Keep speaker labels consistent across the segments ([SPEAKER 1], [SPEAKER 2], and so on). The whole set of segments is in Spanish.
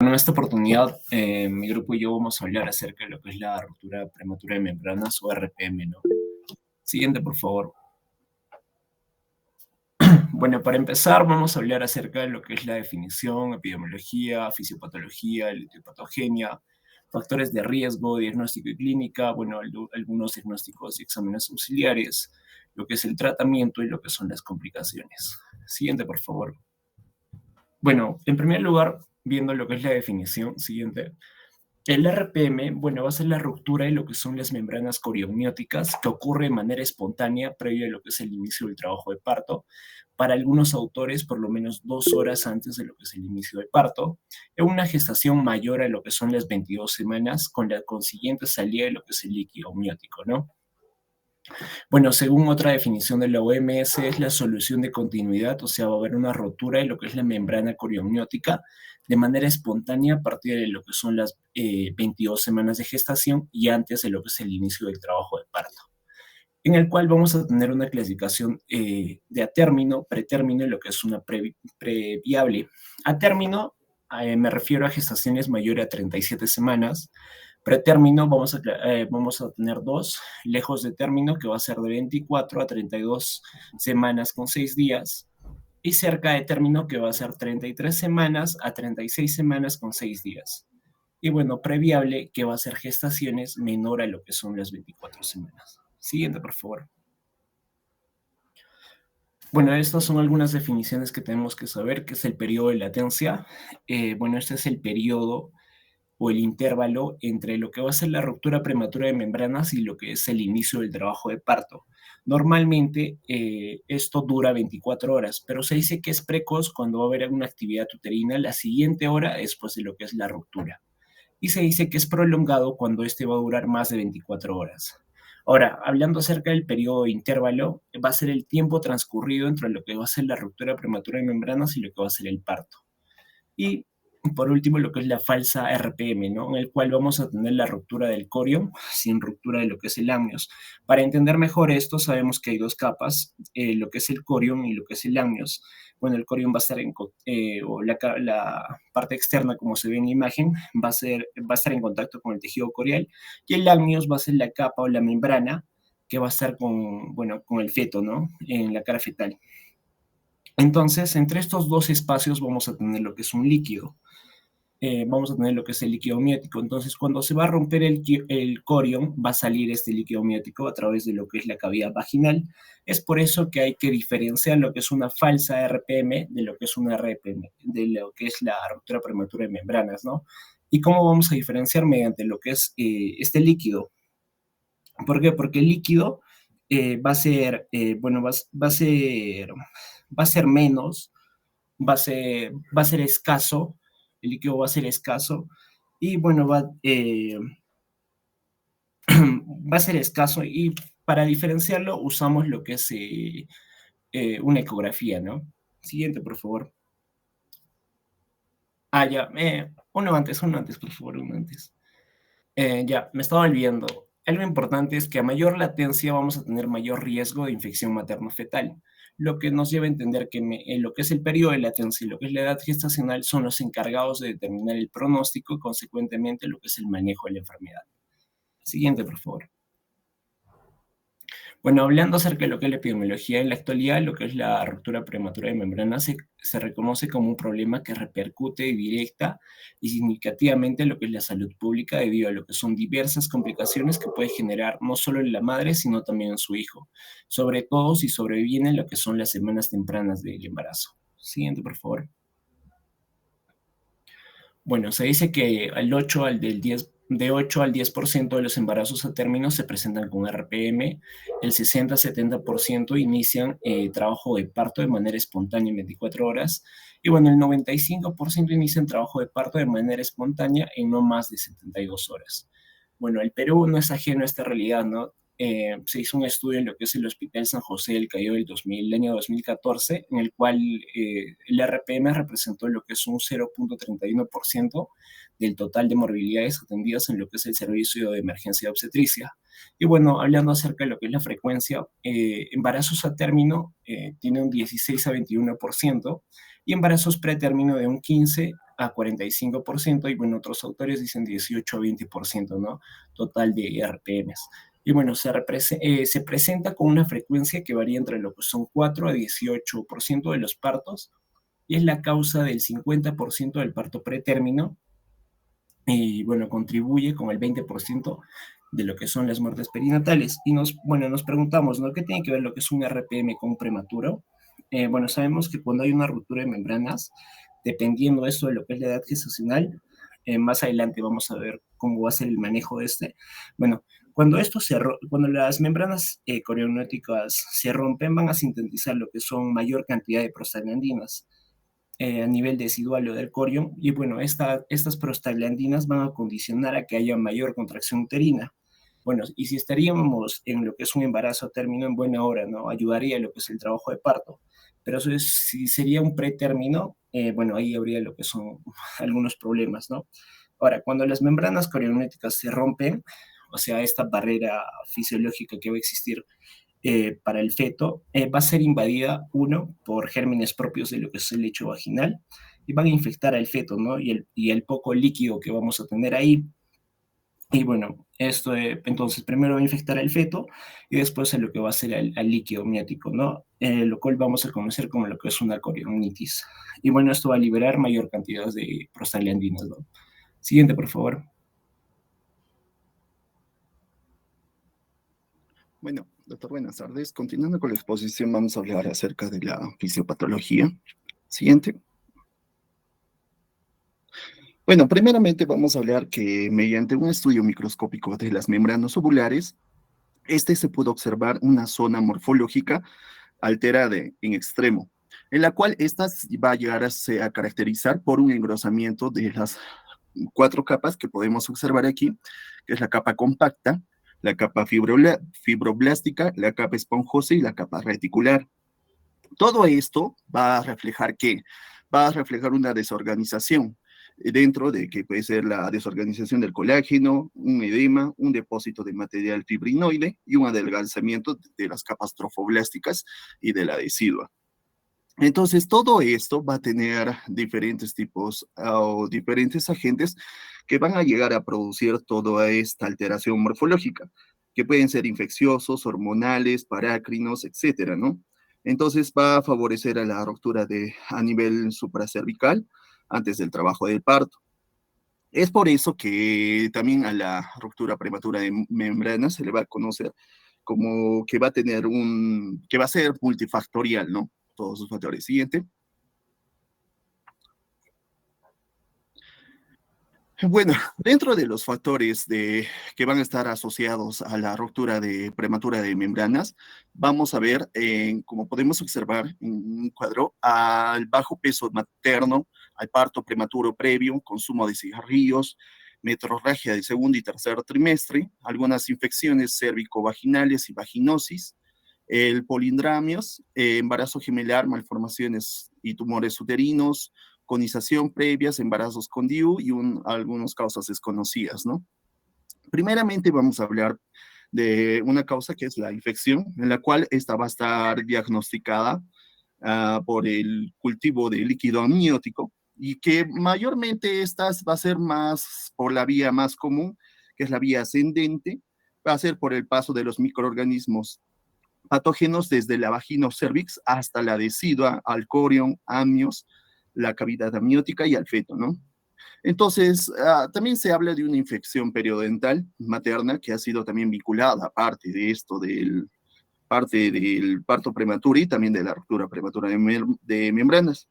[SPEAKER 1] Bueno, en esta oportunidad, mi grupo y yo vamos a hablar acerca de lo que es la ruptura prematura de membranas o RPM, ¿no? Siguiente, por favor. Bueno, para empezar, vamos a hablar acerca de lo que es la definición, epidemiología, fisiopatología, etiopatogenia, factores de riesgo, diagnóstico y clínica, bueno, algunos diagnósticos y exámenes auxiliares, lo que es el tratamiento y lo que son las complicaciones. Siguiente, por favor. Bueno, en primer lugar, viendo lo que es la definición, siguiente. El RPM, bueno, va a ser la ruptura de lo que son las membranas coriomnióticas que ocurre de manera espontánea previo a lo que es el inicio del trabajo de parto. Para algunos autores, por lo menos 2 horas antes de lo que es el inicio del parto, en una gestación mayor a lo que son las 22 semanas, con la consiguiente salida de lo que es el líquido amniótico, ¿no? Bueno, según otra definición de la OMS, es la solución de continuidad, o sea, va a haber una rotura de lo que es la membrana coriomniótica de manera espontánea a partir de lo que son las 22 semanas de gestación y antes de lo que es el inicio del trabajo de parto, en el cual vamos a tener una clasificación de a término, pretérmino y lo que es una previable. A término me refiero a gestaciones mayores a 37 semanas. Pretérmino vamos a tener dos, lejos de término que va a ser de 24 a 32 semanas con 6 días y cerca de término que va a ser 33 semanas a 36 semanas con 6 días. Y bueno, previable que va a ser gestaciones menor a lo que son las 24 semanas. Siguiente, por favor. Bueno, estas son algunas definiciones que tenemos que saber, que es el periodo de latencia. Bueno, este es el periodo o el intervalo entre lo que va a ser la ruptura prematura de membranas y lo que es el inicio del trabajo de parto. Normalmente esto dura 24 horas, pero se dice que es precoz cuando va a haber una actividad uterina la siguiente hora después de lo que es la ruptura. Y se dice que es prolongado cuando este va a durar más de 24 horas. Ahora, hablando acerca del periodo de intervalo, va a ser el tiempo transcurrido entre lo que va a ser la ruptura prematura de membranas y lo que va a ser el parto. Y por último, lo que es la falsa RPM, ¿no? En el cual vamos a tener la ruptura del corium sin ruptura de lo que es el amnios. Para entender mejor esto, sabemos que hay dos capas, lo que es el corium y lo que es el amnios. Bueno, el corium va a estar o la parte externa, como se ve en la imagen, va a estar en contacto con el tejido corial, y el amnios va a ser la capa o la membrana que va a estar bueno, con el feto, ¿no? En la cara fetal. Entonces, entre estos dos espacios vamos a tener lo que es un líquido. Vamos a tener lo que es el líquido amniótico. Entonces, cuando se va a romper el corium, va a salir este líquido amniótico a través de lo que es la cavidad vaginal. Es por eso que hay que diferenciar lo que es una falsa RPM de lo que es una RPM, de lo que es la ruptura prematura de membranas, ¿no? ¿Y cómo vamos a diferenciar? Mediante lo que es este líquido. ¿Por qué? Porque el líquido va a ser, bueno, va a ser menos, va a ser escaso, el líquido va a ser escaso y bueno, va a ser escaso y para diferenciarlo usamos lo que es una ecografía, ¿no? Siguiente, por favor. Ya, uno antes, por favor, uno antes. Ya, me estaba olvidando. Algo importante es que a mayor latencia vamos a tener mayor riesgo de infección materno-fetal, lo que nos lleva a entender que en lo que es el periodo de latencia y lo que es la edad gestacional son los encargados de determinar el pronóstico y consecuentemente lo que es el manejo de la enfermedad. Siguiente, por favor. Bueno, hablando acerca de lo que es la epidemiología, en la actualidad lo que es la ruptura prematura de membranas se reconoce como un problema que repercute directa y significativamente en lo que es la salud pública debido a lo que son diversas complicaciones que puede generar no solo en la madre, sino también en su hijo, sobre todo si sobrevienen lo que son las semanas tempranas del embarazo. Siguiente, por favor. Bueno, se dice que de 8 al 10% de los embarazos a término se presentan con RPM, el 60-70% inician trabajo de parto de manera espontánea en 24 horas, y bueno, el 95% inician trabajo de parto de manera espontánea en no más de 72 horas. Bueno, el Perú no es ajeno a esta realidad, ¿no? Se hizo un estudio en lo que es el Hospital San José del Callao el año 2014, en el cual el RPM representó lo que es un 0.31% del total de morbilidades atendidas en lo que es el servicio de emergencia de obstetricia. Y bueno, hablando acerca de lo que es la frecuencia, embarazos a término tiene un 16 a 21% y embarazos pretérmino de un 15 a 45%, y bueno, otros autores dicen 18 a 20%, ¿no? Total de RPMs. Y bueno, se presenta con una frecuencia que varía entre lo que son 4 a 18% de los partos, y es la causa del 50% del parto pretérmino, y bueno, contribuye con el 20% de lo que son las muertes perinatales. Y nos preguntamos, ¿no? ¿Qué tiene que ver lo que es un RPM con un prematuro? Bueno, sabemos que cuando hay una ruptura de membranas, dependiendo esto de lo que es la edad gestacional, más adelante vamos a ver cómo va a ser el manejo de este. Bueno, cuando las membranas corionióticas se rompen, van a sintetizar lo que son mayor cantidad de prostaglandinas a nivel decidual o del corion, y bueno, estas prostaglandinas van a condicionar a que haya mayor contracción uterina. Bueno, y si estaríamos en lo que es un embarazo a término en buena hora, ¿no? Ayudaría a lo que es el trabajo de parto. Pero si sería un pretérmino, bueno, ahí habría lo que son algunos problemas, ¿no? Ahora, cuando las membranas corionéticas se rompen, o sea, esta barrera fisiológica que va a existir para el feto, va a ser invadida, uno, por gérmenes propios de lo que es el lecho vaginal, y van a infectar al feto, ¿no? Y el poco líquido que vamos a tener ahí. Y bueno, esto entonces primero va a infectar al feto y después a lo que va a ser al líquido amniótico, ¿no? Lo cual vamos a conocer como lo que es una corionitis. Y bueno, esto va a liberar mayor cantidad de prostaglandinas, ¿no? Siguiente, por favor.
[SPEAKER 2] Bueno, doctor, buenas tardes. Continuando con la exposición, vamos a hablar acerca de la fisiopatología. Siguiente. Bueno, primeramente vamos a hablar que mediante un estudio microscópico de las membranas ovulares, se pudo observar una zona morfológica alterada en extremo, en la cual esta va a llegar a caracterizar por un engrosamiento de las 4 capas que podemos observar aquí, que es la capa compacta, la capa fibroblástica, la capa esponjosa y la capa reticular. Todo esto va a reflejar ¿qué? Va a reflejar una desorganización dentro de que puede ser la desorganización del colágeno, un edema, un depósito de material fibrinoide y un adelgazamiento de las capas trofoblásticas y de la decidua. Entonces, todo esto va a tener diferentes tipos o diferentes agentes que van a llegar a producir toda esta alteración morfológica, que pueden ser infecciosos, hormonales, parácrinos, etcétera, ¿no? Entonces, va a favorecer a la ruptura a nivel supracervical antes del trabajo del parto. Es por eso que también a la ruptura prematura de membranas se le va a conocer como que va a tener que va a ser multifactorial, ¿no? Todos sus factores. Siguiente. Bueno, dentro de los factores que van a estar asociados a la ruptura prematura de membranas, vamos a ver, como podemos observar en un cuadro, al bajo peso materno, al parto prematuro previo, consumo de cigarrillos, metrorragia de segundo y tercer trimestre, algunas infecciones cérvico-vaginales y vaginosis, el polindramios, embarazo gemelar, malformaciones y tumores uterinos, conización previas, embarazos con DIU y algunas causas desconocidas, ¿no? Primeramente vamos a hablar de una causa que es la infección, en la cual esta va a estar diagnosticada por el cultivo de líquido amniótico y que mayormente esta va a ser más por la vía más común, que es la vía ascendente, va a ser por el paso de los microorganismos patógenos desde la vaginocervix hasta la decidua, al corion, amnios, la cavidad amniótica y al feto, ¿no? Entonces, también se habla de una infección periodental materna que ha sido también vinculada, aparte de esto, parte del parto prematuro y también de la ruptura prematura de membranas.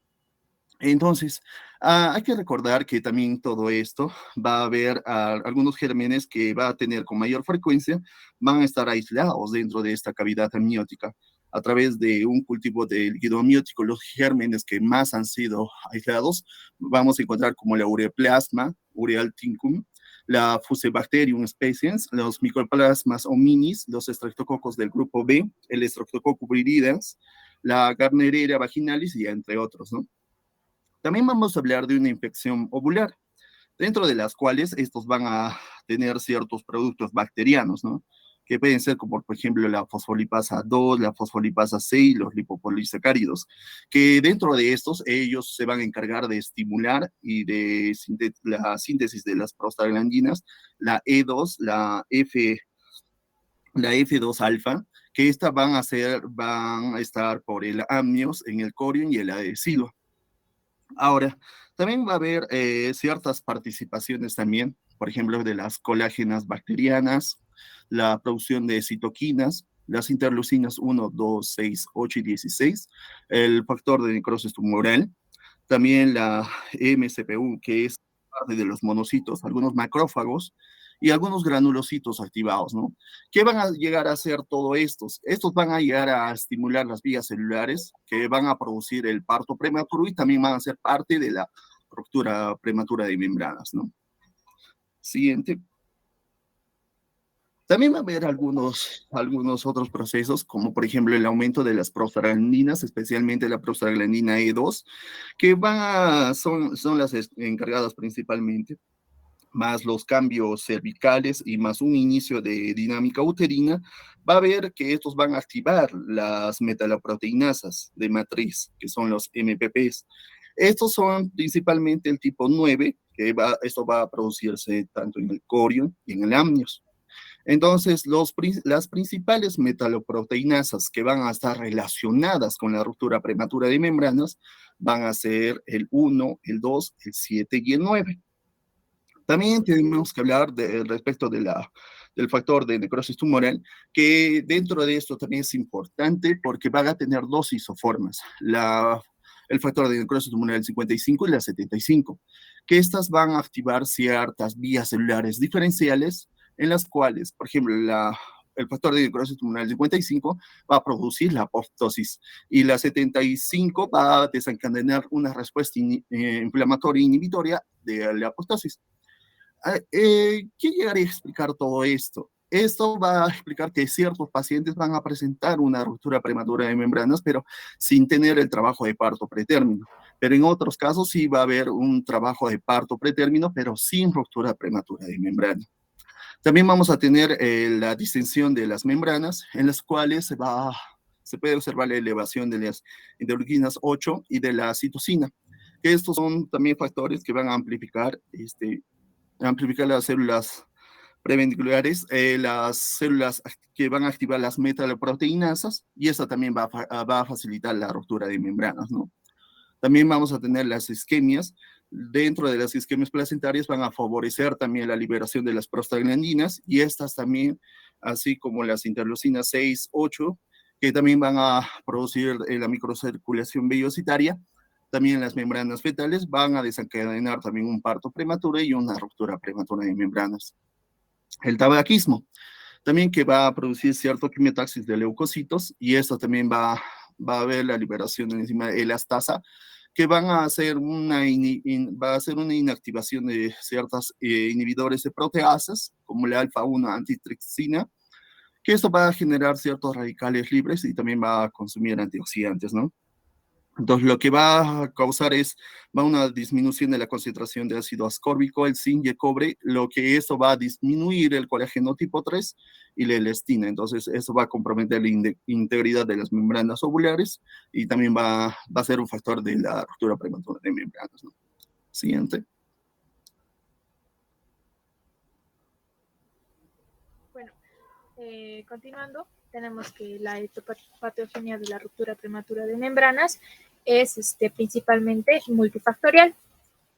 [SPEAKER 2] Entonces, hay que recordar que también todo esto va a haber algunos gérmenes que va a tener con mayor frecuencia, van a estar aislados dentro de esta cavidad amniótica. A través de un cultivo de líquido amniótico, los gérmenes que más han sido aislados, vamos a encontrar como la ureaplasma, urealtincum, la Fusobacterium species, los micoplasmas hominis, los streptococos del grupo B, el Streptococcus viridans, la Gardnerella vaginalis y entre otros, ¿no? También vamos a hablar de una infección ovular, dentro de las cuales estos van a tener ciertos productos bacterianos, ¿no? que pueden ser como por ejemplo la fosfolipasa 2, la fosfolipasa 6, los lipopolisacáridos, que dentro de estos ellos se van a encargar de estimular y de la síntesis de las prostaglandinas, la E2, la F2 alfa, que estas van a estar por el amnios, en el corion y el adhesivo. Ahora, también va a haber ciertas participaciones también, por ejemplo, de las colágenas bacterianas, la producción de citoquinas, las interleucinas 1, 2, 6, 8 y 16, el factor de necrosis tumoral, también la MCP1, que es parte de los monocitos, algunos macrófagos y algunos granulocitos activados, ¿no? ¿Qué van a llegar a hacer todos estos? Estos van a llegar a estimular las vías celulares que van a producir el parto prematuro y también van a ser parte de la ruptura prematura de membranas, ¿no? Siguiente. También va a haber algunos otros procesos, como por ejemplo el aumento de las prostaglandinas, especialmente la prostaglandina E2, que son las encargadas principalmente, más los cambios cervicales y más un inicio de dinámica uterina, va a ver que estos van a activar las metaloproteinasas de matriz, que son los MPPs. Estos son principalmente el tipo 9, esto va a producirse tanto en el corion y en el amnios. Entonces, las principales metaloproteinasas que van a estar relacionadas con la ruptura prematura de membranas van a ser el 1, el 2, el 7 y el 9. También tenemos que hablar respecto del factor de necrosis tumoral, que dentro de esto también es importante porque van a tener dos isoformas, el factor de necrosis tumoral 55 y la 75, que estas van a activar ciertas vías celulares diferenciales en las cuales, por ejemplo, el factor de necrosis tumoral 55 va a producir la apoptosis y la 75 va a desencadenar una respuesta inflamatoria inhibitoria de la apoptosis. ¿Qué llegaría a explicar todo esto? Esto va a explicar que ciertos pacientes van a presentar una ruptura prematura de membranas, pero sin tener el trabajo de parto pretérmino. Pero en otros casos sí va a haber un trabajo de parto pretérmino, pero sin ruptura prematura de membrana. También vamos a tener la distensión de las membranas, en las cuales se puede observar la elevación de las interleuquinas 8 y de la citocina, que estos son también factores que van a amplificar las células preventiculares, las células que van a activar las metaloproteinasas, y esta también va a facilitar la ruptura de membranas, ¿no? También vamos a tener las isquemias. Dentro de las isquemias placentarias van a favorecer también la liberación de las prostaglandinas, y estas también, así como las interleucinas 6, 8, que también van a producir la microcirculación vellositaria. También las membranas fetales van a desencadenar también un parto prematuro y una ruptura prematura de membranas. El tabaquismo, también que va a producir cierto quimiotaxis de leucocitos, y esto también va a haber la liberación de enzima elastasa, que va a hacer una inactivación de ciertas inhibidores de proteasas, como la alfa-1 antitripsina, que esto va a generar ciertos radicales libres y también va a consumir antioxidantes, ¿no? Entonces, lo que va a causar va una disminución de la concentración de ácido ascórbico, el zinc y el cobre, lo que eso va a disminuir el colágeno tipo 3 y la elastina. Entonces, eso va a comprometer la integridad de las membranas ovulares y también va a ser un factor de la ruptura prematura de membranas, ¿no? Siguiente.
[SPEAKER 3] Bueno, continuando, tenemos que la patogenia de la ruptura prematura de membranas es principalmente multifactorial,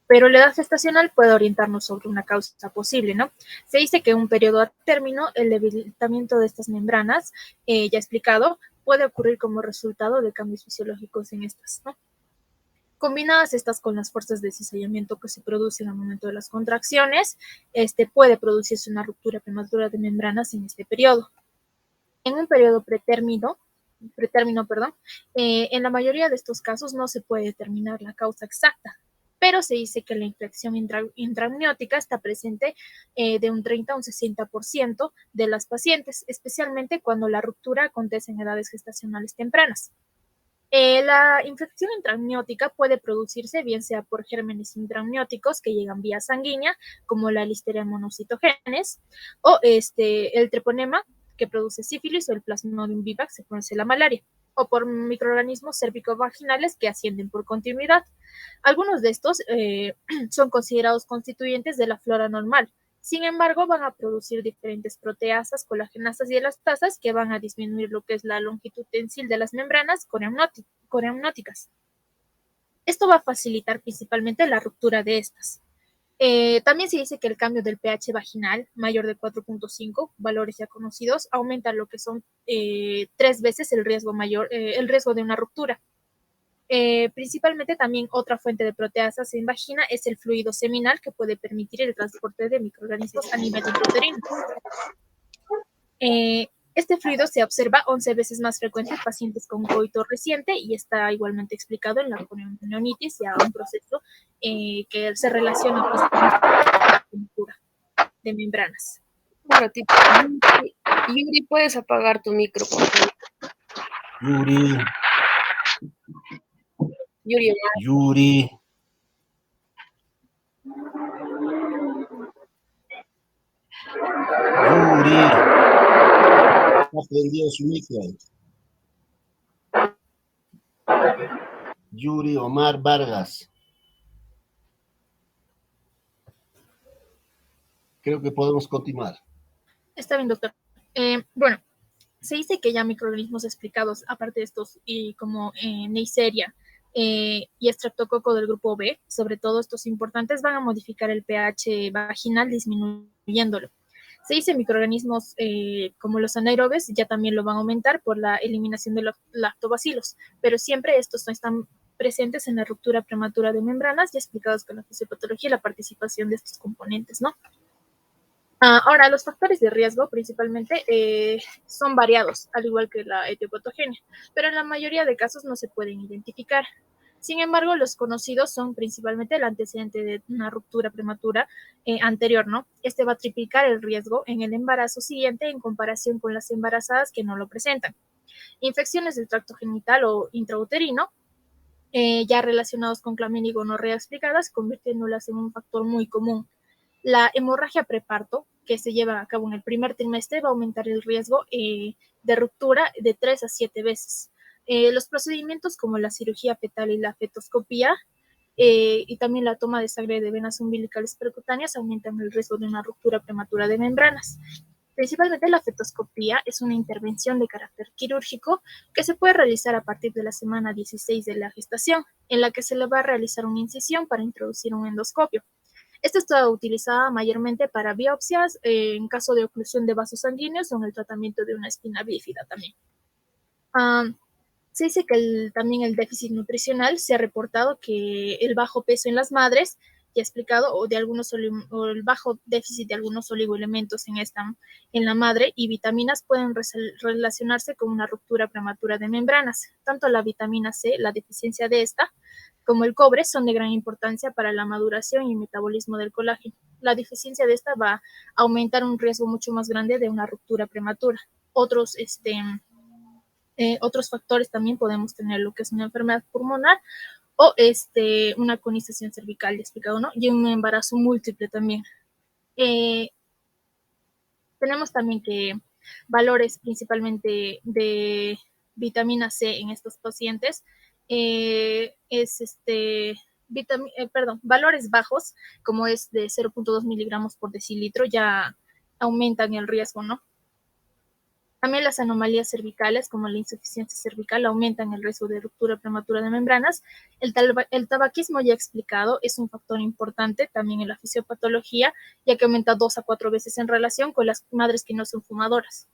[SPEAKER 3] pero la edad gestacional puede orientarnos sobre una causa posible, ¿no? Se dice que en un periodo a término, el debilitamiento de estas membranas, ya explicado, puede ocurrir como resultado de cambios fisiológicos en estas, ¿no? Combinadas estas con las fuerzas de cizallamiento que se producen al momento de las contracciones, puede producirse una ruptura prematura de membranas en este periodo. En un periodo pretérmino, en la mayoría de estos casos no se puede determinar la causa exacta, pero se dice que la infección intraamniótica está presente de un 30 a un 60% de las pacientes, especialmente cuando la ruptura acontece en edades gestacionales tempranas. La infección intraamniótica puede producirse bien sea por gérmenes intraamnióticos que llegan vía sanguínea, como la Listeria monocytogenes, o el treponema, que produce sífilis, o el Plasmodium vivax, se produce la malaria, o por microorganismos cérvico-vaginales que ascienden por continuidad. Algunos de estos son considerados constituyentes de la flora normal. Sin embargo, van a producir diferentes proteasas, colagenasas y elastasas que van a disminuir lo que es la longitud tensil de las membranas coreamnióticas. Esto va a facilitar principalmente la ruptura de estas. También se dice que el cambio del pH vaginal mayor de 4.5, valores ya conocidos, aumenta lo que son 3 veces el riesgo de una ruptura. Principalmente también otra fuente de proteasas en vagina es el fluido seminal, que puede permitir el transporte de microorganismos a nivel intrauterino. Este fluido se observa 11 veces más frecuente en pacientes con coito reciente y está igualmente explicado en la neonitis, ya un proceso que se relaciona con la ruptura de membranas.
[SPEAKER 4] Un ratito. Yuri, ¿puedes apagar tu micro, por favor?
[SPEAKER 5] Yuri.
[SPEAKER 4] Yuri.
[SPEAKER 5] Yuri. Yuri. Ha prendido su micro. Yuri Omar Vargas. Creo que podemos continuar.
[SPEAKER 3] Está bien, doctor. Bueno, se dice que ya microorganismos explicados, aparte de estos, y como Neisseria y Streptococo del grupo B, sobre todo estos importantes, van a modificar el pH vaginal disminuyéndolo. Se dice microorganismos como los anaerobes ya también lo van a aumentar por la eliminación de los lactobacilos, pero siempre estos no están presentes en la ruptura prematura de membranas, ya explicados con la fisiopatología y la participación de estos componentes, ¿no? Ahora, los factores de riesgo principalmente son variados, al igual que la etiopatogenia, pero en la mayoría de casos no se pueden identificar. Sin embargo, los conocidos son principalmente el antecedente de una ruptura prematura anterior, ¿no? Este va a triplicar el riesgo en el embarazo siguiente en comparación con las embarazadas que no lo presentan. Infecciones del tracto genital o intrauterino, ya relacionados con clamidia y gonorrea explicadas, convirtiéndolas en un factor muy común. La hemorragia preparto, que se lleva a cabo en el primer trimestre, va a aumentar el riesgo de ruptura de 3 a 7 veces. Los procedimientos como la cirugía fetal y la fetoscopía y también la toma de sangre de venas umbilicales percutáneas aumentan el riesgo de una ruptura prematura de membranas. Principalmente la fetoscopía es una intervención de carácter quirúrgico que se puede realizar a partir de la semana 16 de la gestación, en la que se le va a realizar una incisión para introducir un endoscopio. Esta está utilizada mayormente para biopsias, en caso de oclusión de vasos sanguíneos o en el tratamiento de una espina bífida también. Se dice que también el déficit nutricional se ha reportado que el bajo peso en las madres, ya explicado, o el bajo déficit de algunos oligoelementos en la madre y vitaminas pueden relacionarse con una ruptura prematura de membranas. Tanto la vitamina C, la deficiencia de esta, como el cobre son de gran importancia para la maduración y metabolismo del colágeno. La deficiencia de esta va a aumentar un riesgo mucho más grande de una ruptura prematura. Otros factores también podemos tener lo que es una enfermedad pulmonar o una conización cervical, ya explicado, ¿no? Y un embarazo múltiple también. Tenemos también que valores principalmente de vitamina C en estos pacientes valores bajos, como es de 0.2 miligramos por decilitro, ya aumentan el riesgo, ¿no? También las anomalías cervicales, como la insuficiencia cervical, aumentan el riesgo de ruptura prematura de membranas. El tabaquismo, ya explicado, es un factor importante también en la fisiopatología, ya que aumenta 2 a 4 veces en relación con las madres que no son fumadoras.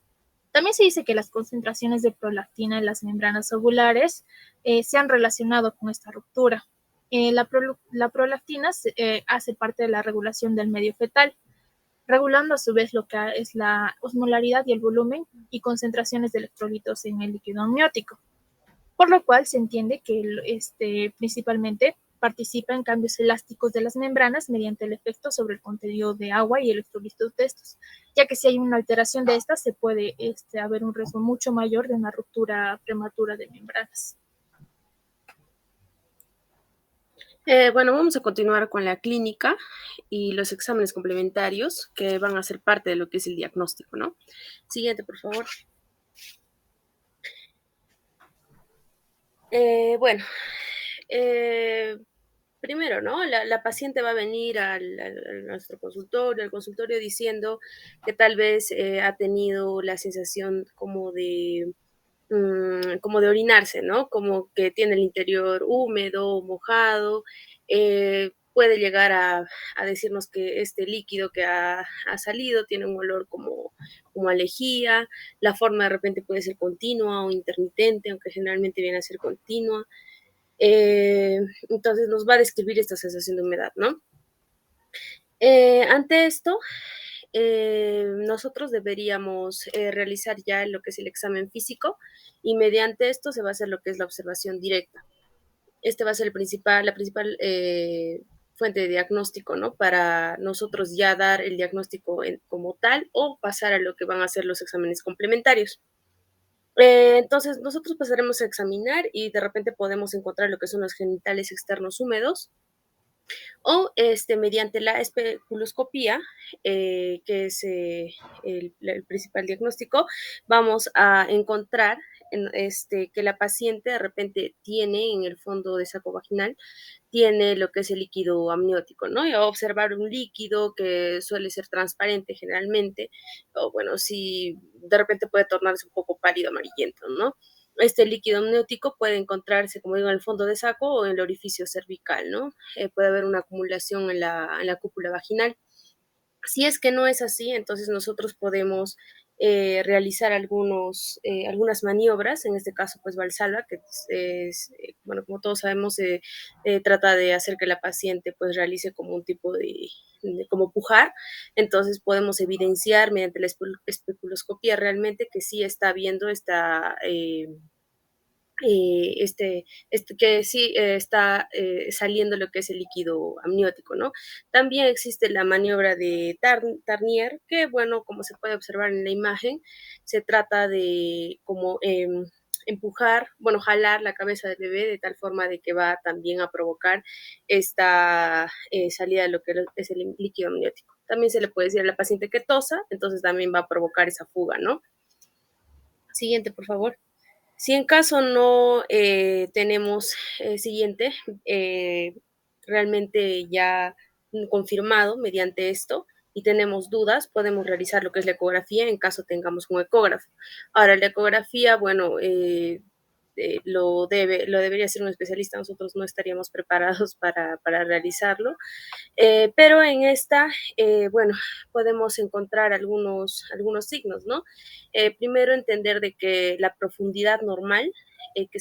[SPEAKER 3] También se dice que las concentraciones de prolactina en las membranas ovulares se han relacionado con esta ruptura. La prolactina hace parte de la regulación del medio fetal, regulando a su vez lo que es la osmolaridad y el volumen y concentraciones de electrolitos en el líquido amniótico, por lo cual se entiende que principalmente participa en cambios elásticos de las membranas mediante el efecto sobre el contenido de agua y electrolitos de estos, ya que si hay una alteración de estas se puede haber un riesgo mucho mayor de una ruptura prematura de membranas.
[SPEAKER 4] Bueno, vamos a continuar con la clínica y los exámenes complementarios que van a ser parte de lo que es el diagnóstico, ¿no? Siguiente, por favor. Bueno, primero, ¿no? La paciente va a venir a nuestro consultorio, al consultorio diciendo que tal vez ha tenido la sensación como de orinarse, ¿no? Como que tiene el interior húmedo, mojado. Puede llegar a decirnos que este líquido que ha salido tiene un olor como a lejía. La forma de repente puede ser continua o intermitente, aunque generalmente viene a ser continua. Entonces nos va a describir esta sensación de humedad, ¿no? Ante esto, nosotros deberíamos realizar ya lo que es el examen físico y mediante esto se va a hacer lo que es la observación directa. Este va a ser la principal fuente de diagnóstico, ¿no? Para nosotros ya dar el diagnóstico como tal o pasar a lo que van a ser los exámenes complementarios. Entonces, nosotros pasaremos a examinar y de repente podemos encontrar lo que son los genitales externos húmedos, o mediante la especuloscopía, que es el principal diagnóstico, vamos a encontrar que la paciente de repente tiene en el fondo de saco vaginal, tiene lo que es el líquido amniótico, ¿no? Y a observar un líquido que suele ser transparente generalmente, o bueno, si de repente puede tornarse un poco pálido amarillento, ¿no? Este líquido amniótico puede encontrarse, como digo, en el fondo de saco o en el orificio cervical, ¿no? Puede haber una acumulación en la cúpula vaginal. Si es que no es así, entonces nosotros podemos realizar algunas maniobras, en este caso pues Valsalva, que bueno, como todos sabemos, trata de hacer que la paciente pues realice como un tipo como pujar. Entonces podemos evidenciar mediante la especuloscopía realmente que sí está habiendo que sí está saliendo lo que es el líquido amniótico, ¿no? También existe la maniobra de Tarnier, que, bueno, como se puede observar en la imagen, se trata de como empujar, bueno, jalar la cabeza del bebé de tal forma de que va también a provocar esta salida de lo que es el líquido amniótico. También se le puede decir a la paciente que tosa, entonces también va a provocar esa fuga, ¿no? Siguiente, por favor. Si en caso no tenemos siguiente, eh, realmente ya confirmado mediante esto y tenemos dudas, podemos realizar lo que es la ecografía en caso tengamos un ecógrafo. Ahora, la ecografía, bueno, lo debería hacer un especialista, nosotros no estaríamos preparados para realizarlo. Pero en esta, bueno, podemos encontrar algunos signos, ¿no? Primero, entender de que la profundidad normal que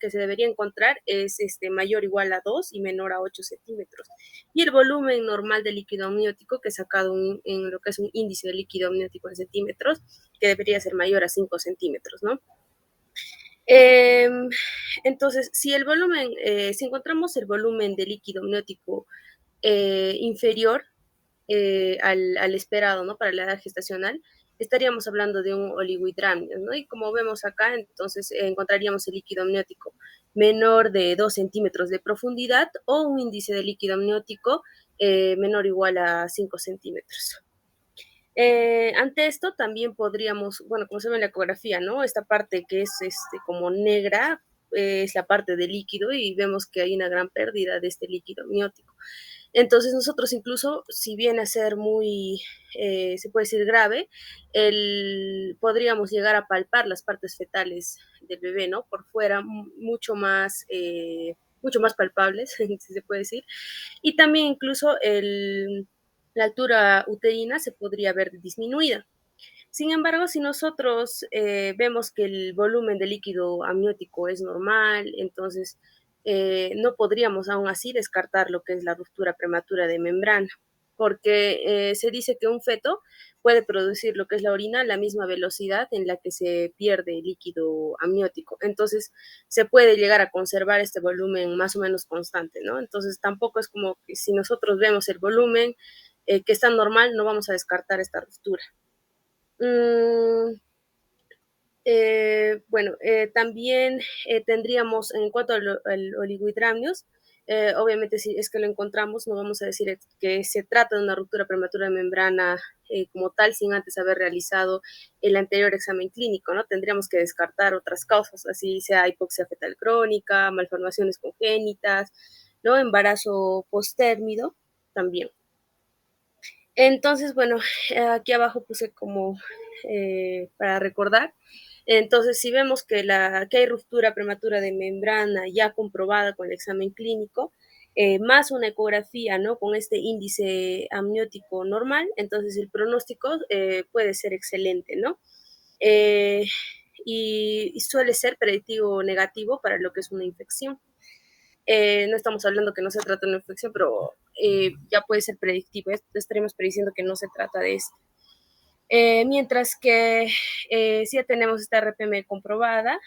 [SPEAKER 4] se debería encontrar es mayor o igual a 2 y menor a 8 centímetros. Y el volumen normal del líquido amniótico, que es sacado en lo que es un índice de líquido amniótico en centímetros, que debería ser mayor a 5 centímetros, ¿no? Entonces, si encontramos el volumen de líquido amniótico inferior al esperado, ¿no? Para la edad gestacional, estaríamos hablando de un oligohidramnios, ¿no? Y como vemos acá, entonces encontraríamos el líquido amniótico menor de 2 centímetros de profundidad o un índice de líquido amniótico menor o igual a 5 centímetros. Ante esto también podríamos, bueno, como se ve en la ecografía, ¿no? Esta parte que es como negra es la parte de líquido y vemos que hay una gran pérdida de este líquido amniótico. Entonces nosotros incluso, si viene a ser muy, se puede decir grave, podríamos llegar a palpar las partes fetales del bebé, ¿no? Por fuera, mucho más palpables, si se puede decir. Y también incluso la altura uterina se podría ver disminuida. Sin embargo, si nosotros vemos que el volumen de líquido amniótico es normal, entonces no podríamos aún así descartar lo que es la ruptura prematura de membrana, porque se dice que un feto puede producir lo que es la orina a la misma velocidad en la que se pierde el líquido amniótico. Entonces, se puede llegar a conservar este volumen más o menos constante, ¿no? Entonces, tampoco es como que si nosotros vemos el volumen que está normal, no vamos a descartar esta ruptura. Bueno, también tendríamos, en cuanto al oligohidramnios, Obviamente, si es que lo encontramos, no vamos a decir que se trata de una ruptura prematura de membrana como tal, sin antes haber realizado el anterior examen clínico, ¿no? Tendríamos que descartar otras causas, así sea hipoxia fetal crónica, malformaciones congénitas, ¿no? Embarazo postérmido también. Entonces, bueno, aquí abajo puse como para recordar. Entonces, si vemos que hay ruptura prematura de membrana ya comprobada con el examen clínico, más una ecografía, ¿no? Con este índice amniótico normal, entonces el pronóstico puede ser excelente, ¿no? Y suele ser predictivo negativo para lo que es una infección. No estamos hablando que no se trata de una infección, pero ya puede ser predictivo. Estaremos prediciendo que no se trata de esto. Mientras que si ya tenemos esta RPM comprobada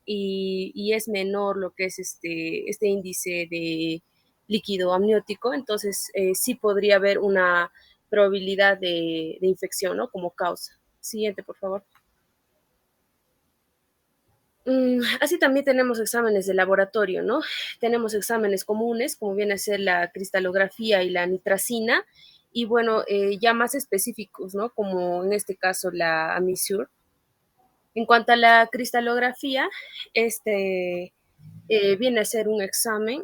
[SPEAKER 4] y es menor lo que es este índice de líquido amniótico, entonces sí podría haber una probabilidad de infección, ¿no? Como causa. Siguiente, por favor. Así también tenemos exámenes de laboratorio, ¿no? Tenemos exámenes comunes, como viene a ser la cristalografía y la nitracina, y bueno, ya más específicos, ¿no? Como en este caso la Amisur. En cuanto a la cristalografía, viene a ser un examen.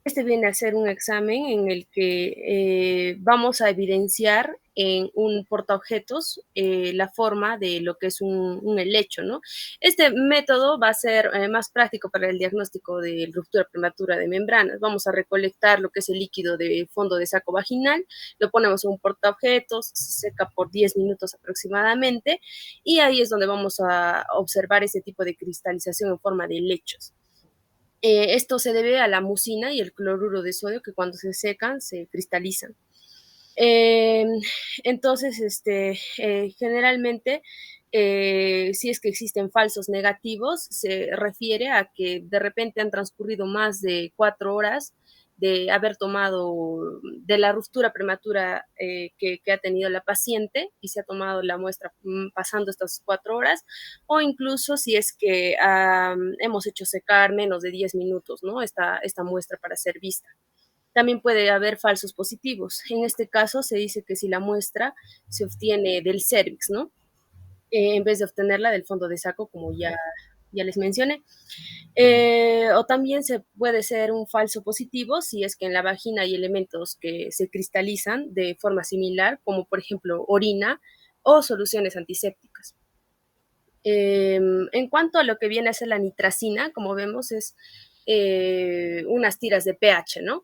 [SPEAKER 4] Este viene a ser un examen en el que vamos a evidenciar en un portaobjetos la forma de lo que es un helecho, ¿no? Este método va a ser más práctico para el diagnóstico de ruptura prematura de membranas. Vamos a recolectar lo que es el líquido de fondo de saco vaginal, lo ponemos en un portaobjetos, se seca por 10 minutos aproximadamente, y ahí es donde vamos a observar ese tipo de cristalización en forma de helechos. Esto se debe a la mucina y el cloruro de sodio que cuando se secan se cristalizan. Entonces, generalmente, si es que existen falsos negativos, se refiere a que de repente han transcurrido más de 4 horas de haber tomado de la ruptura prematura que ha tenido la paciente y se ha tomado la muestra pasando estas 4 horas, o incluso si es que hemos hecho secar menos de 10 minutos, ¿no? Esta muestra para ser vista. También puede haber falsos positivos. En este caso se dice que si la muestra se obtiene del cervix, ¿no? En vez de obtenerla del fondo de saco, como ya les mencioné. O también se puede ser un falso positivo si es que en la vagina hay elementos que se cristalizan de forma similar, como por ejemplo orina o soluciones antisépticas. En cuanto a lo que viene a ser la nitracina, como vemos, es unas tiras de pH, ¿no?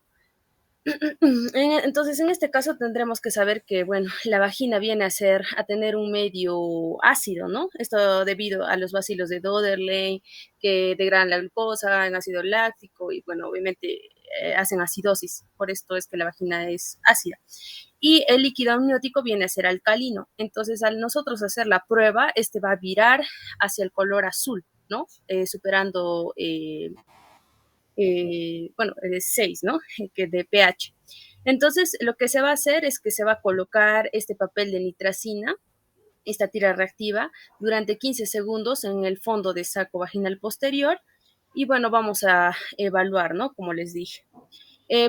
[SPEAKER 4] Entonces, en este caso tendremos que saber que, bueno, la vagina viene a tener un medio ácido, ¿no? Esto debido a los bacilos de Döderlein, que degradan la glucosa en ácido láctico y, bueno, obviamente hacen acidosis. Por esto es que la vagina es ácida. Y el líquido amniótico viene a ser alcalino. Entonces, al nosotros hacer la prueba, este va a virar hacia el color azul, ¿no? Superando bueno, de 6, ¿no? Que de pH. Entonces, lo que se va a hacer es que se va a colocar este papel de nitracina, esta tira reactiva, durante 15 segundos en el fondo de saco vaginal posterior y bueno, vamos a evaluar, ¿no? Como les dije.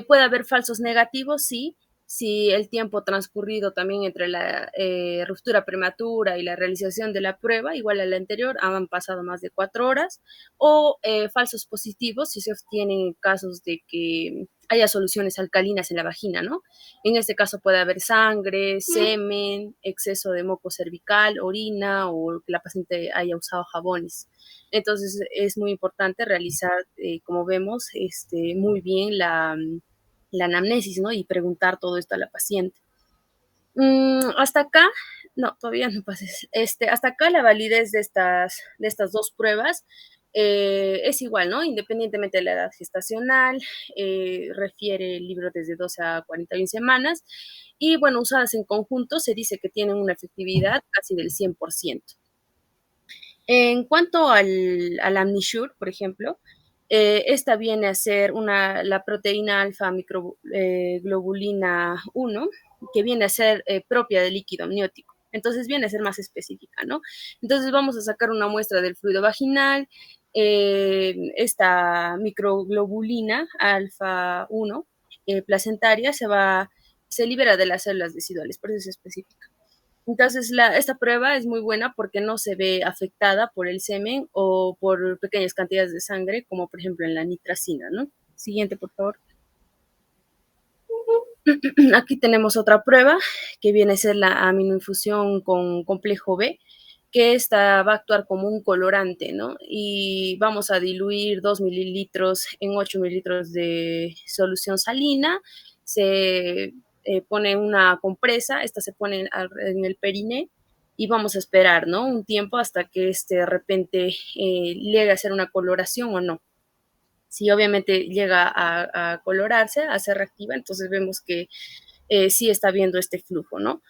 [SPEAKER 4] Puede haber falsos negativos, sí, si el tiempo transcurrido también entre la ruptura prematura y la realización de la prueba, igual a la anterior, han pasado más de 4 horas, o falsos positivos si se obtienen casos de que haya soluciones alcalinas en la vagina, ¿no? En este caso puede haber sangre, semen, exceso de moco cervical, orina o que la paciente haya usado jabones. Entonces es muy importante realizar, como vemos, muy bien la anamnesis, ¿no? Y preguntar todo esto a la paciente. Hasta acá, no, todavía no pases. Hasta acá la validez de estas dos pruebas es igual, ¿no? Independientemente de la edad gestacional, refiere el libro desde 12 a 41 semanas y, bueno, usadas en conjunto se dice que tienen una efectividad casi del 100%. En cuanto al Amnisure, por ejemplo, esta viene a ser la proteína alfa microglobulina 1, que viene a ser propia del líquido amniótico. Entonces viene a ser más específica, ¿no? Entonces vamos a sacar una muestra del fluido vaginal esta microglobulina alfa 1 placentaria se libera de las células deciduales, por eso es específica. Entonces, esta prueba es muy buena porque no se ve afectada por el semen o por pequeñas cantidades de sangre, como por ejemplo en la nitracina, ¿no? Siguiente, por favor. Aquí tenemos otra prueba que viene a ser la aminoinfusión con complejo B, que esta va a actuar como un colorante, ¿no? Y vamos a diluir 2 mililitros en 8 mililitros de solución salina, se pone una compresa, esta se pone en el periné y vamos a esperar, ¿no? Un tiempo hasta que de repente llegue a hacer una coloración o no. Si obviamente llega a colorarse, a ser reactiva, entonces vemos que sí está viendo este flujo, ¿no?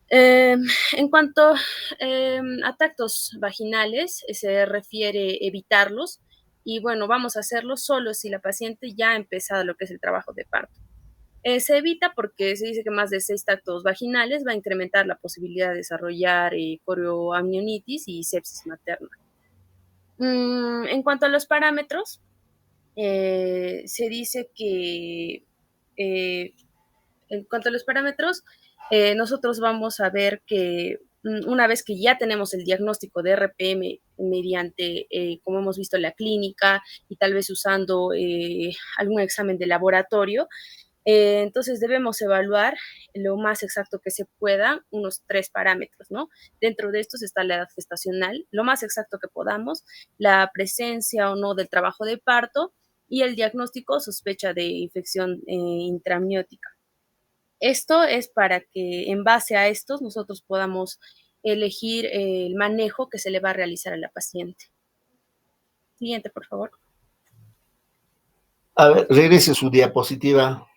[SPEAKER 4] En cuanto a tactos vaginales, se refiere evitarlos y bueno, vamos a hacerlo solo si la paciente ya ha empezado lo que es el trabajo de parto. Se evita porque se dice que más de 6 tactos vaginales va a incrementar la posibilidad de desarrollar corioamnionitis y sepsis materna. En cuanto a los parámetros, se dice que en cuanto a los parámetros, nosotros vamos a ver que una vez que ya tenemos el diagnóstico de RPM mediante, como hemos visto en la clínica y tal vez usando algún examen de laboratorio, entonces debemos evaluar lo más exacto que se pueda, unos 3 parámetros, ¿no? Dentro de estos está la edad gestacional, lo más exacto que podamos, la presencia o no del trabajo de parto y el diagnóstico o sospecha de infección intraamniótica. Esto es para que en base a estos nosotros podamos elegir el manejo que se le va a realizar a la paciente. Siguiente, por favor.
[SPEAKER 5] A ver, regrese su diapositiva.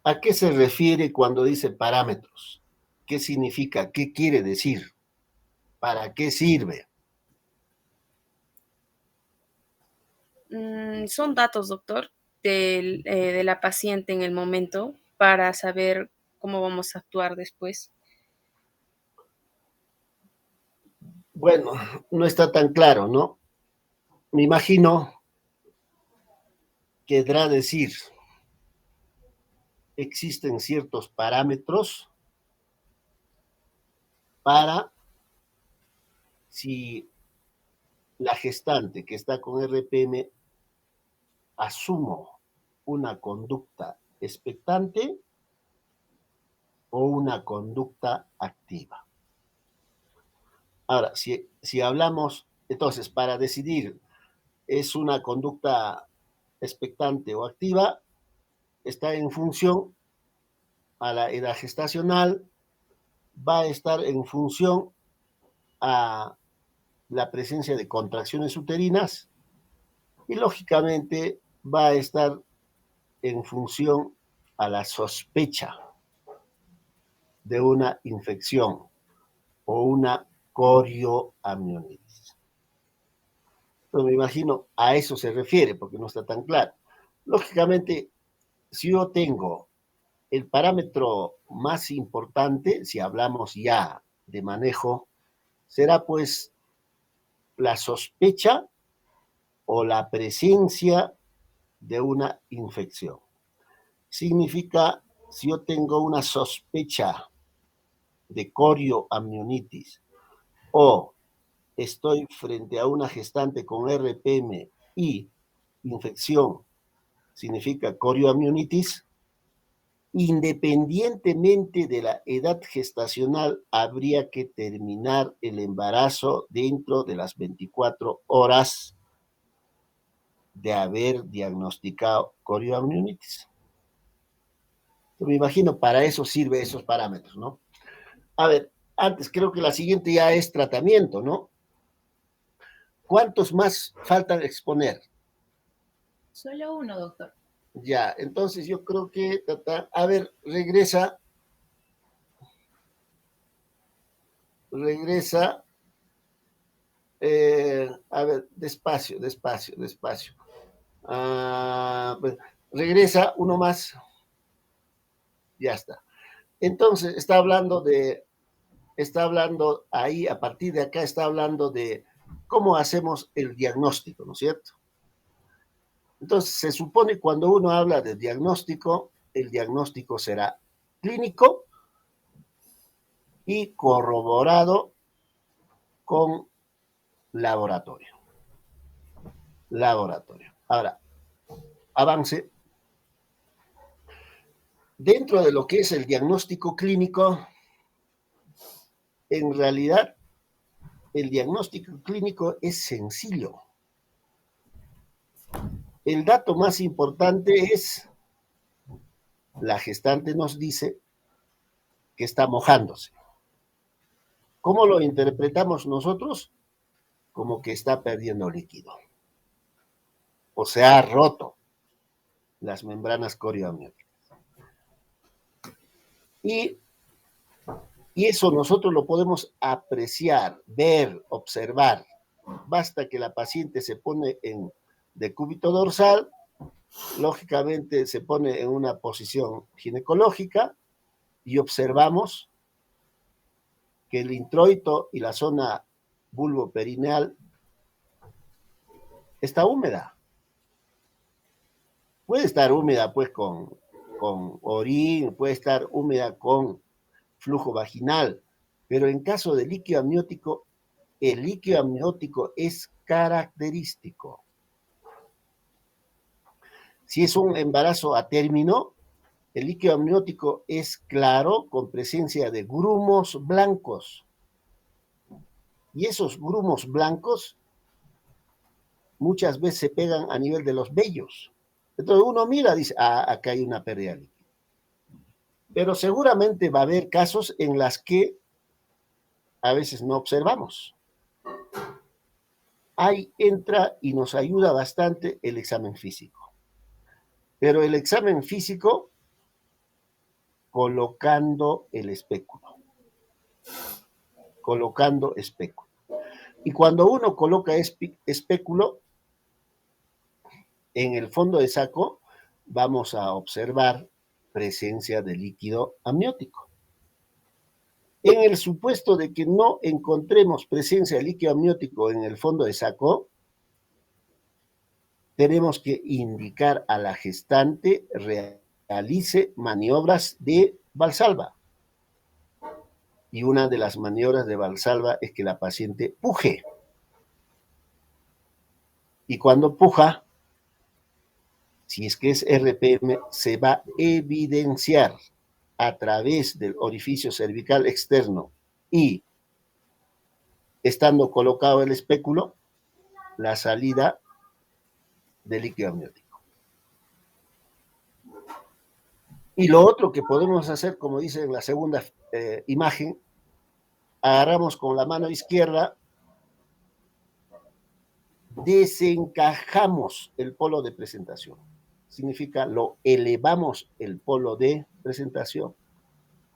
[SPEAKER 5] ¿A qué se refiere cuando dice parámetros? ¿Qué significa? ¿Qué quiere decir? ¿Para qué sirve?
[SPEAKER 4] Son datos, doctor, de la paciente en el momento para saber cómo vamos a actuar después.
[SPEAKER 5] Bueno, no está tan claro, ¿no? Me imagino que querrá decir, existen ciertos parámetros para si la gestante que está con RPM asumo una conducta expectante o una conducta activa. Ahora, si hablamos, entonces, para decidir, ¿es una conducta expectante o activa? Está en función a la edad gestacional, va a estar en función a la presencia de contracciones uterinas y lógicamente va a estar en función a la sospecha de una infección o una corioamnionitis. Entonces me imagino a eso se refiere porque no está tan claro. Lógicamente, si yo tengo el parámetro más importante, si hablamos ya de manejo, será pues la sospecha o la presencia de una infección. Significa, si yo tengo una sospecha de corioamnionitis o estoy frente a una gestante con RPM y infección, significa corioamnionitis, independientemente de la edad gestacional, habría que terminar el embarazo dentro de las 24 horas de haber diagnosticado corioamnionitis. Me imagino para eso sirve esos parámetros, ¿no? A ver, antes creo que la siguiente ya es tratamiento, ¿no? ¿Cuántos más faltan exponer?
[SPEAKER 3] Solo uno, doctor.
[SPEAKER 5] Ya, entonces yo creo que, a ver, regresa, a ver, despacio. Pues, regresa uno más, ya está. Entonces, está hablando ahí, a partir de acá, está hablando de ¿cómo hacemos el diagnóstico, no es cierto? Entonces, se supone cuando uno habla de diagnóstico, el diagnóstico será clínico y corroborado con laboratorio. Laboratorio. Ahora, avance. Dentro de lo que es el diagnóstico clínico, en realidad, el diagnóstico clínico es sencillo. El dato más importante es, la gestante nos dice que está mojándose. ¿Cómo lo interpretamos nosotros? Como que está perdiendo líquido. O se ha roto las membranas corioamnióticas. Y eso nosotros lo podemos apreciar, ver, observar. Basta que la paciente se pone en decúbito dorsal, lógicamente se pone en una posición ginecológica y observamos que el introito y la zona vulvoperineal está húmeda. Puede estar húmeda pues con orín, puede estar húmeda con flujo vaginal, pero en caso de líquido amniótico, el líquido amniótico es característico. Si es un embarazo a término, el líquido amniótico es claro, con presencia de grumos blancos. Y esos grumos blancos muchas veces se pegan a nivel de los vellos. Entonces uno mira y dice, acá hay una pérdida líquida. Pero seguramente va a haber casos en las que a veces no observamos. Ahí entra y nos ayuda bastante el examen físico. Pero el examen físico colocando el espéculo. Colocando espéculo. Y cuando uno coloca espéculo, en el fondo de saco vamos a observar presencia de líquido amniótico. En el supuesto de que no encontremos presencia de líquido amniótico en el fondo de saco, tenemos que indicar a la gestante realice maniobras de Valsalva. Y una de las maniobras de Valsalva es que la paciente puje. Y cuando puja, si es que es RPM, se va a evidenciar a través del orificio cervical externo y estando colocado el espéculo, la salida del líquido amniótico. Y lo otro que podemos hacer, como dice en la segunda imagen, agarramos con la mano izquierda, desencajamos el polo de presentación. Significa lo elevamos el polo de presentación,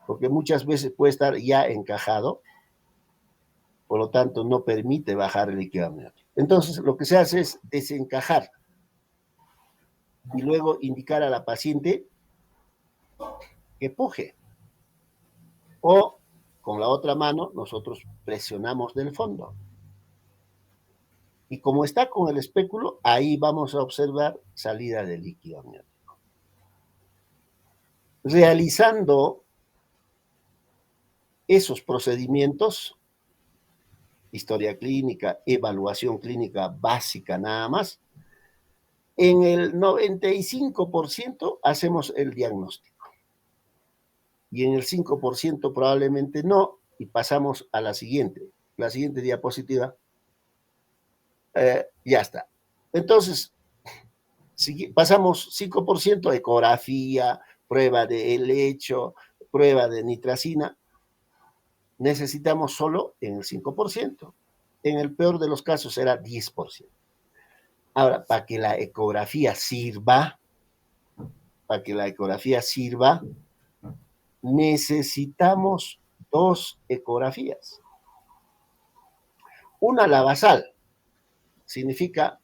[SPEAKER 5] porque muchas veces puede estar ya encajado, por lo tanto no permite bajar el líquido amniótico. Entonces lo que se hace es desencajar y luego indicar a la paciente que puje. O con la otra mano nosotros presionamos del fondo. Y como está con el espéculo, ahí vamos a observar salida de líquido amniótico. Realizando esos procedimientos, historia clínica, evaluación clínica básica nada más, en el 95% hacemos el diagnóstico. Y en el 5% probablemente no, y pasamos a la siguiente diapositiva. Ya está. Entonces, pasamos 5% ecografía, prueba de helecho, prueba de nitracina. Necesitamos solo en el 5%. En el peor de los casos será 10%. Ahora, para que la ecografía sirva, necesitamos 2 ecografías. Una, la basal, significa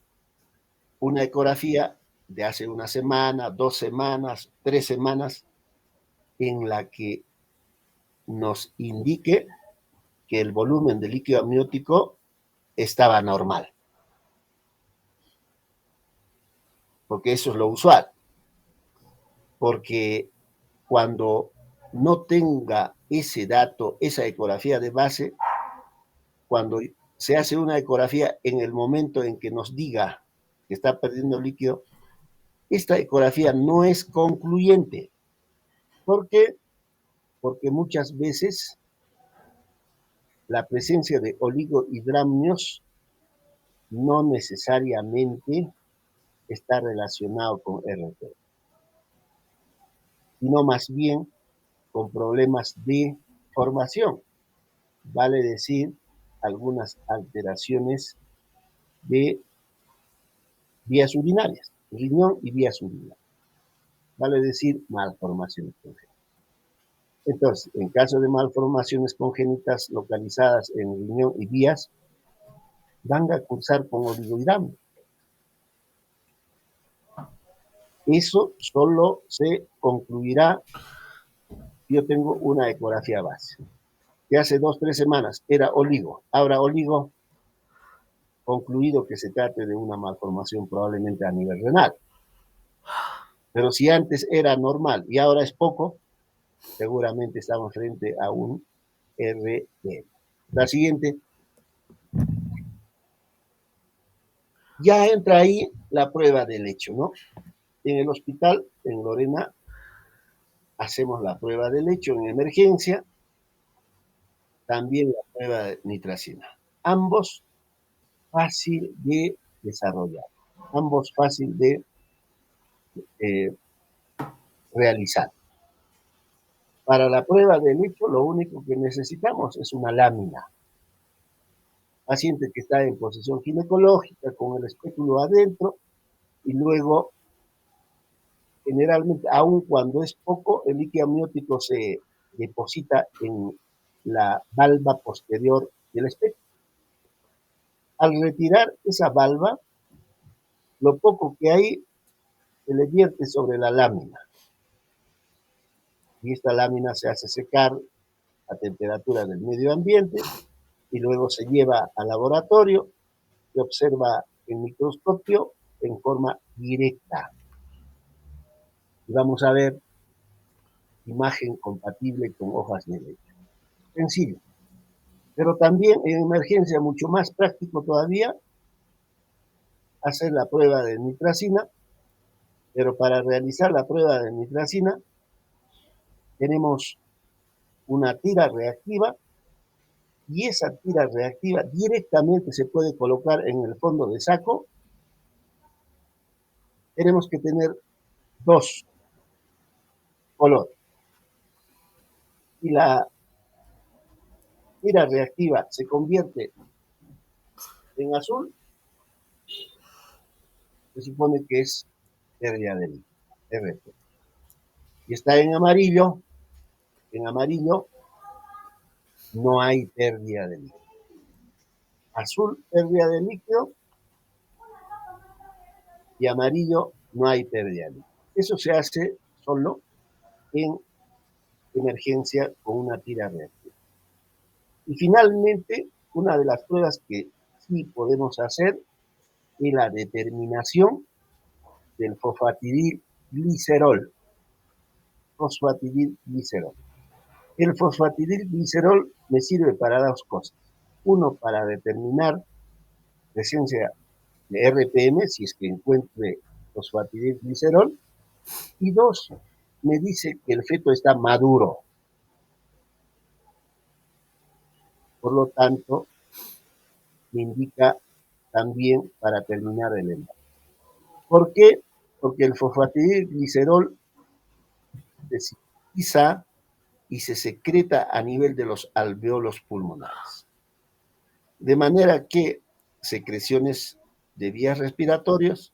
[SPEAKER 5] una ecografía de hace una semana, 2 semanas, 3 semanas, en la que nos indique que el volumen de líquido amniótico estaba normal, porque eso es lo usual, porque cuando no tenga ese dato, esa ecografía de base, cuando se hace una ecografía en el momento en que nos diga que está perdiendo líquido, esta ecografía no es concluyente. ¿Por qué? Porque muchas veces la presencia de oligohidramnios no necesariamente está relacionado con RT, sino más bien con problemas de formación, vale decir, algunas alteraciones de vías urinarias, riñón y vías urinarias, vale decir, malformaciones congénitas. Entonces, en caso de malformaciones congénitas localizadas en riñón y vías, van a cursar con oligohidramnios. Eso solo se concluirá si yo tengo una ecografía base. Que hace 2 o 3 semanas era oligo, ahora oligo, concluido que se trate de una malformación probablemente a nivel renal. Pero si antes era normal y ahora es poco, seguramente estamos frente a un RD. La siguiente. Ya entra ahí la prueba del hecho, ¿no? En el hospital, en Lorena, hacemos la prueba del hecho en emergencia, también la prueba de nitracina. Ambos fácil de desarrollar, ambos fácil de realizar. Para la prueba del hecho, lo único que necesitamos es una lámina. Paciente que está en posición ginecológica con el espéculo adentro y luego, generalmente, aun cuando es poco, el líquido amniótico se deposita en la valva posterior del espéculo. Al retirar esa valva, lo poco que hay se le vierte sobre la lámina. Y esta lámina se hace secar a temperatura del medio ambiente y luego se lleva al laboratorio, se observa en microscopio en forma directa. Y vamos a ver imagen compatible con hojas de leche. Sencillo. Pero también en emergencia, mucho más práctico todavía, hacer la prueba de nitracina, pero para realizar la prueba de nitracina tenemos una tira reactiva y esa tira reactiva directamente se puede colocar en el fondo de saco. Tenemos que tener 2 colores. Y la tira reactiva se convierte en azul, se supone que es pérdida de líquido, RT. Y está en amarillo no hay pérdida de líquido. Azul, pérdida de líquido, y amarillo, no hay pérdida de líquido. Eso se hace solo en emergencia con una tira reactiva. Y finalmente, una de las pruebas que sí podemos hacer es la determinación del fosfatidilglicerol. El fosfatidilglicerol me sirve para 2 cosas. Uno, para determinar presencia de RPM, si es que encuentre fosfatidilglicerol. Y 2, me dice que el feto está maduro. Por lo tanto, me indica también para terminar el embarazo. ¿Por qué? Porque el fosfatidilglicerol se sintetiza y se secreta a nivel de los alveolos pulmonares. De manera que secreciones de vías respiratorias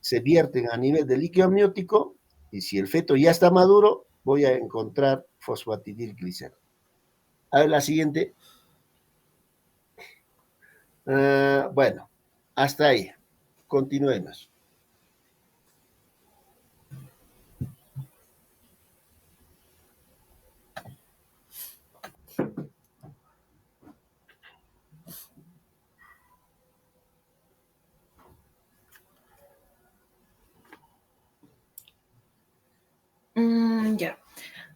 [SPEAKER 5] se vierten a nivel del líquido amniótico y si el feto ya está maduro, voy a encontrar fosfatidilglicerol. A ver la siguiente. Bueno, hasta ahí. Continuemos.
[SPEAKER 6] Ya.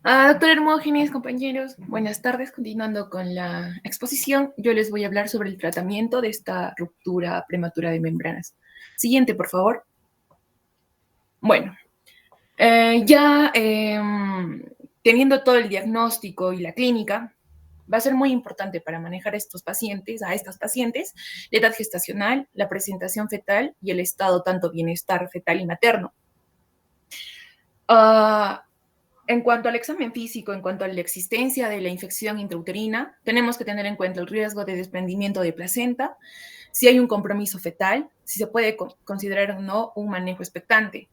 [SPEAKER 6] Doctor Hermógenes, compañeros, buenas tardes. Continuando con la exposición, yo les voy a hablar sobre el tratamiento de esta ruptura prematura de membranas. Siguiente, por favor. Bueno, teniendo todo el diagnóstico y la clínica, va a ser muy importante para manejar a estas pacientes, la edad gestacional, la presentación fetal y el estado tanto bienestar fetal y materno. En cuanto al examen físico, en cuanto a la existencia de la infección intrauterina, tenemos que tener en cuenta el riesgo de desprendimiento de placenta, si hay un compromiso fetal, si se puede considerar o no un manejo expectante.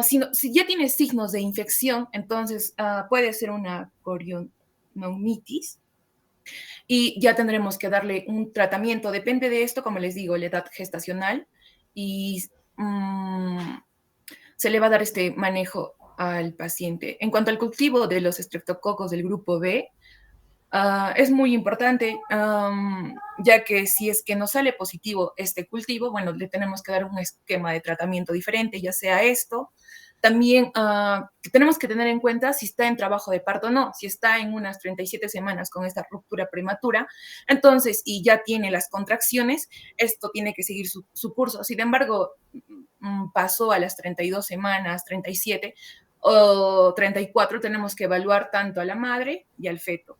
[SPEAKER 6] Si ya tiene signos de infección, entonces puede ser una corionomitis y ya tendremos que darle un tratamiento. Depende de esto, como les digo, la edad gestacional y se le va a dar este manejo al paciente. En cuanto al cultivo de los estreptococos del grupo B, es muy importante, ya que si es que nos sale positivo este cultivo, bueno, le tenemos que dar un esquema de tratamiento diferente, ya sea esto. También tenemos que tener en cuenta si está en trabajo de parto o no. Si está en unas 37 semanas con esta ruptura prematura, entonces, y ya tiene las contracciones, esto tiene que seguir su curso. Sin embargo, pasó a las 32 semanas, 37 o 34, tenemos que evaluar tanto a la madre y al feto.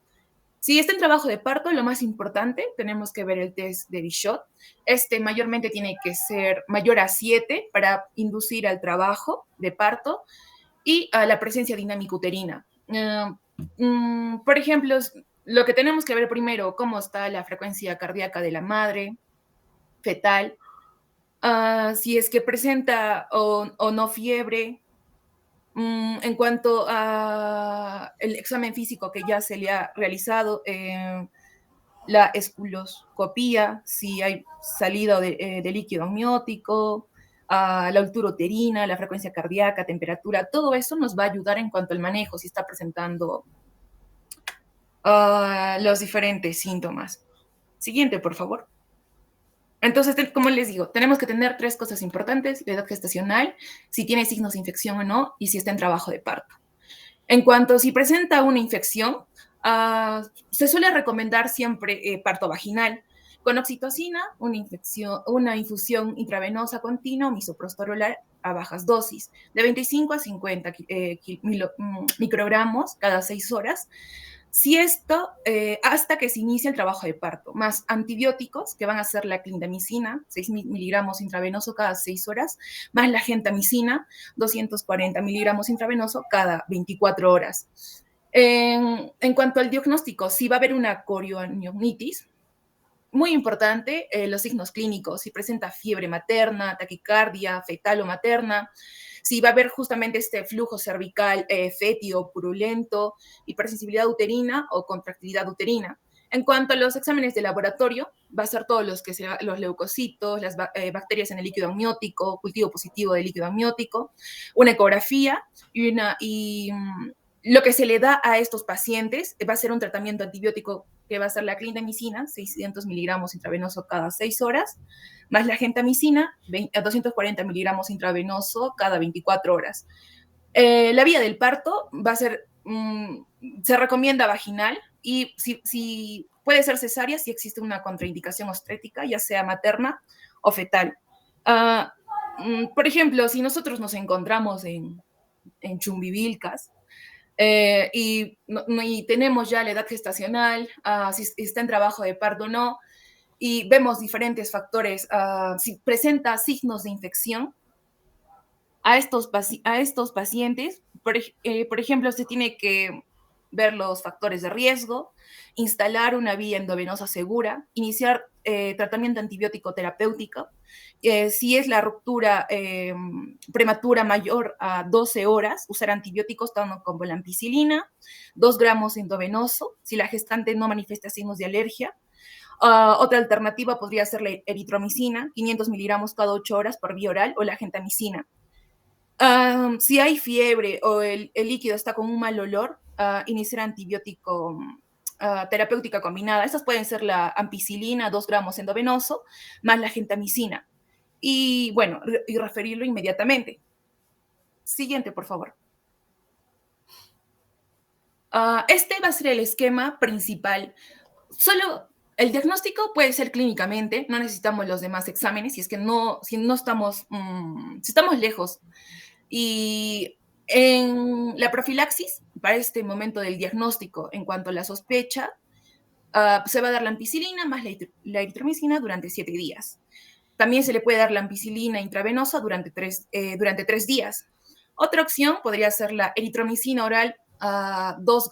[SPEAKER 6] Si está en trabajo de parto, lo más importante, tenemos que ver el test de Bishot. Este mayormente tiene que ser mayor a 7 para inducir al trabajo de parto y a la presencia dinámica uterina. Por ejemplo, lo que tenemos que ver primero, cómo está la frecuencia cardíaca de la madre fetal, si es que presenta o no fiebre. En cuanto a el examen físico que ya se le ha realizado, la esculoscopía, si hay salida de líquido amniótico, la altura uterina, la frecuencia cardíaca, temperatura, todo eso nos va a ayudar en cuanto al manejo, si está presentando los diferentes síntomas. Siguiente, por favor. Entonces, como les digo, tenemos que tener 3 cosas importantes: la edad gestacional, si tiene signos de infección o no, y si está en trabajo de parto. En cuanto si presenta una infección, se suele recomendar siempre parto vaginal, con oxitocina, una infusión intravenosa continua, misoprostol oral a bajas dosis, de 25 a 50 microgramos cada 6 horas, si esto, hasta que se inicie el trabajo de parto, más antibióticos, que van a ser la clindamicina, 6 miligramos intravenoso cada 6 horas, más la gentamicina, 240 miligramos intravenoso cada 24 horas. En cuanto al diagnóstico, si va a haber una corioamionitis, muy importante, los signos clínicos, si presenta fiebre materna, taquicardia, fetal o materna, si va a haber justamente este flujo cervical fétido, purulento, hipersensibilidad uterina o contractilidad uterina. En cuanto a los exámenes de laboratorio, va a ser todos los leucocitos, las bacterias en el líquido amniótico, cultivo positivo de líquido amniótico, una ecografía y lo que se le da a estos pacientes va a ser un tratamiento antibiótico que va a ser la clindamicina, 600 miligramos intravenoso cada 6 horas, más la gentamicina, 240 miligramos intravenoso cada 24 horas. La vía del parto va a ser, se recomienda vaginal, y si puede ser cesárea si existe una contraindicación obstétrica, ya sea materna o fetal. Por ejemplo, si nosotros nos encontramos en Chumbivilcas, y tenemos ya la edad gestacional, si está en trabajo de parto o no, y vemos diferentes factores, si presenta signos de infección, a estos pacientes, por ejemplo, se tiene que ver los factores de riesgo, instalar una vía endovenosa segura, iniciar tratamiento antibiótico terapéutico. Si es la ruptura prematura mayor a 12 horas, usar antibióticos como la ampicilina, 2 gramos endovenoso, si la gestante no manifiesta signos de alergia. Otra alternativa podría ser la eritromicina, 500 miligramos cada 8 horas por vía oral, o la gentamicina. Si hay fiebre o el líquido está con un mal olor, iniciar antibiótico terapéutica combinada. Estas pueden ser la ampicilina, 2 gramos endovenoso, más la gentamicina. Y bueno, y referirlo inmediatamente. Siguiente, por favor. Este va a ser el esquema principal. Solo el diagnóstico puede ser clínicamente, no necesitamos los demás exámenes, si es que si no estamos, si estamos lejos. Y en la profilaxis, para este momento del diagnóstico, en cuanto a la sospecha, se va a dar la ampicilina más la eritromicina durante 7 días. También se le puede dar la ampicilina intravenosa durante 3 días. Otra opción podría ser la eritromicina oral a 2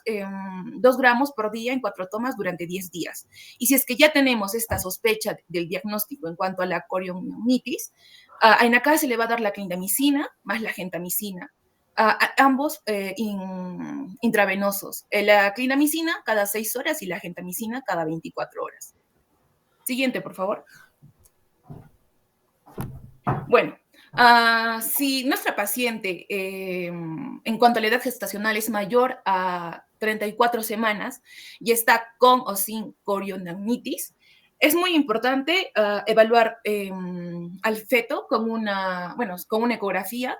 [SPEAKER 6] gramos por día en 4 tomas durante 10 días. Y si es que ya tenemos esta sospecha del diagnóstico en cuanto a la coriomionitis, en acá se le va a dar la clindamicina más la gentamicina, ambos intravenosos. La clindamicina cada 6 horas y la gentamicina cada 24 horas. Siguiente, por favor. Bueno, si nuestra paciente en cuanto a la edad gestacional es mayor a 34 semanas y está con o sin coriomionitis, es muy importante evaluar al feto con una ecografía,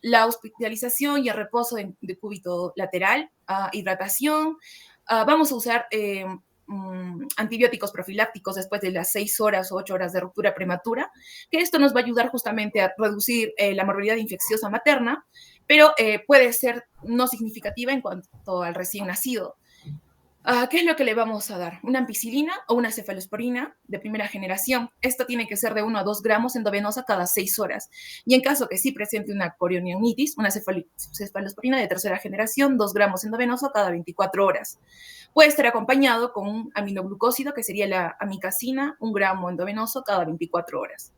[SPEAKER 6] la hospitalización y el reposo de cúbito lateral, hidratación. Vamos a usar antibióticos profilácticos después de las 6 horas o 8 horas de ruptura prematura, que esto nos va a ayudar justamente a reducir la morbilidad infecciosa materna, pero puede ser no significativa en cuanto al recién nacido. ¿Qué es lo que le vamos a dar? ¿Una ampicilina o una cefalosporina de primera generación? Esto tiene que ser de 1 a 2 gramos endovenosa cada 6 horas. Y en caso que sí presente una coriomionitis, una cefalosporina de tercera generación, 2 gramos endovenoso cada 24 horas. Puede estar acompañado con un aminoglucósido, que sería la amicacina, 1 gramo endovenoso cada 24 horas.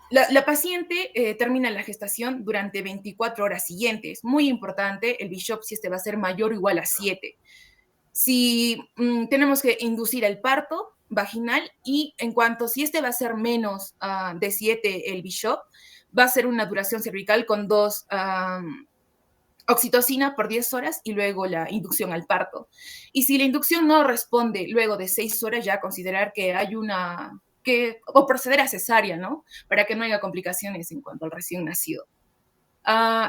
[SPEAKER 6] La paciente termina la gestación durante 24 horas siguientes. Muy importante, el Bishop, si este va a ser mayor o igual a 7. Si tenemos que inducir el parto vaginal, y en cuanto si este va a ser menos de 7 el Bishop, va a ser una duración cervical con 2 oxitocina por 10 horas y luego la inducción al parto. Y si la inducción no responde luego de 6 horas, ya considerar que hay o proceder a cesárea, ¿no? Para que no haya complicaciones en cuanto al recién nacido.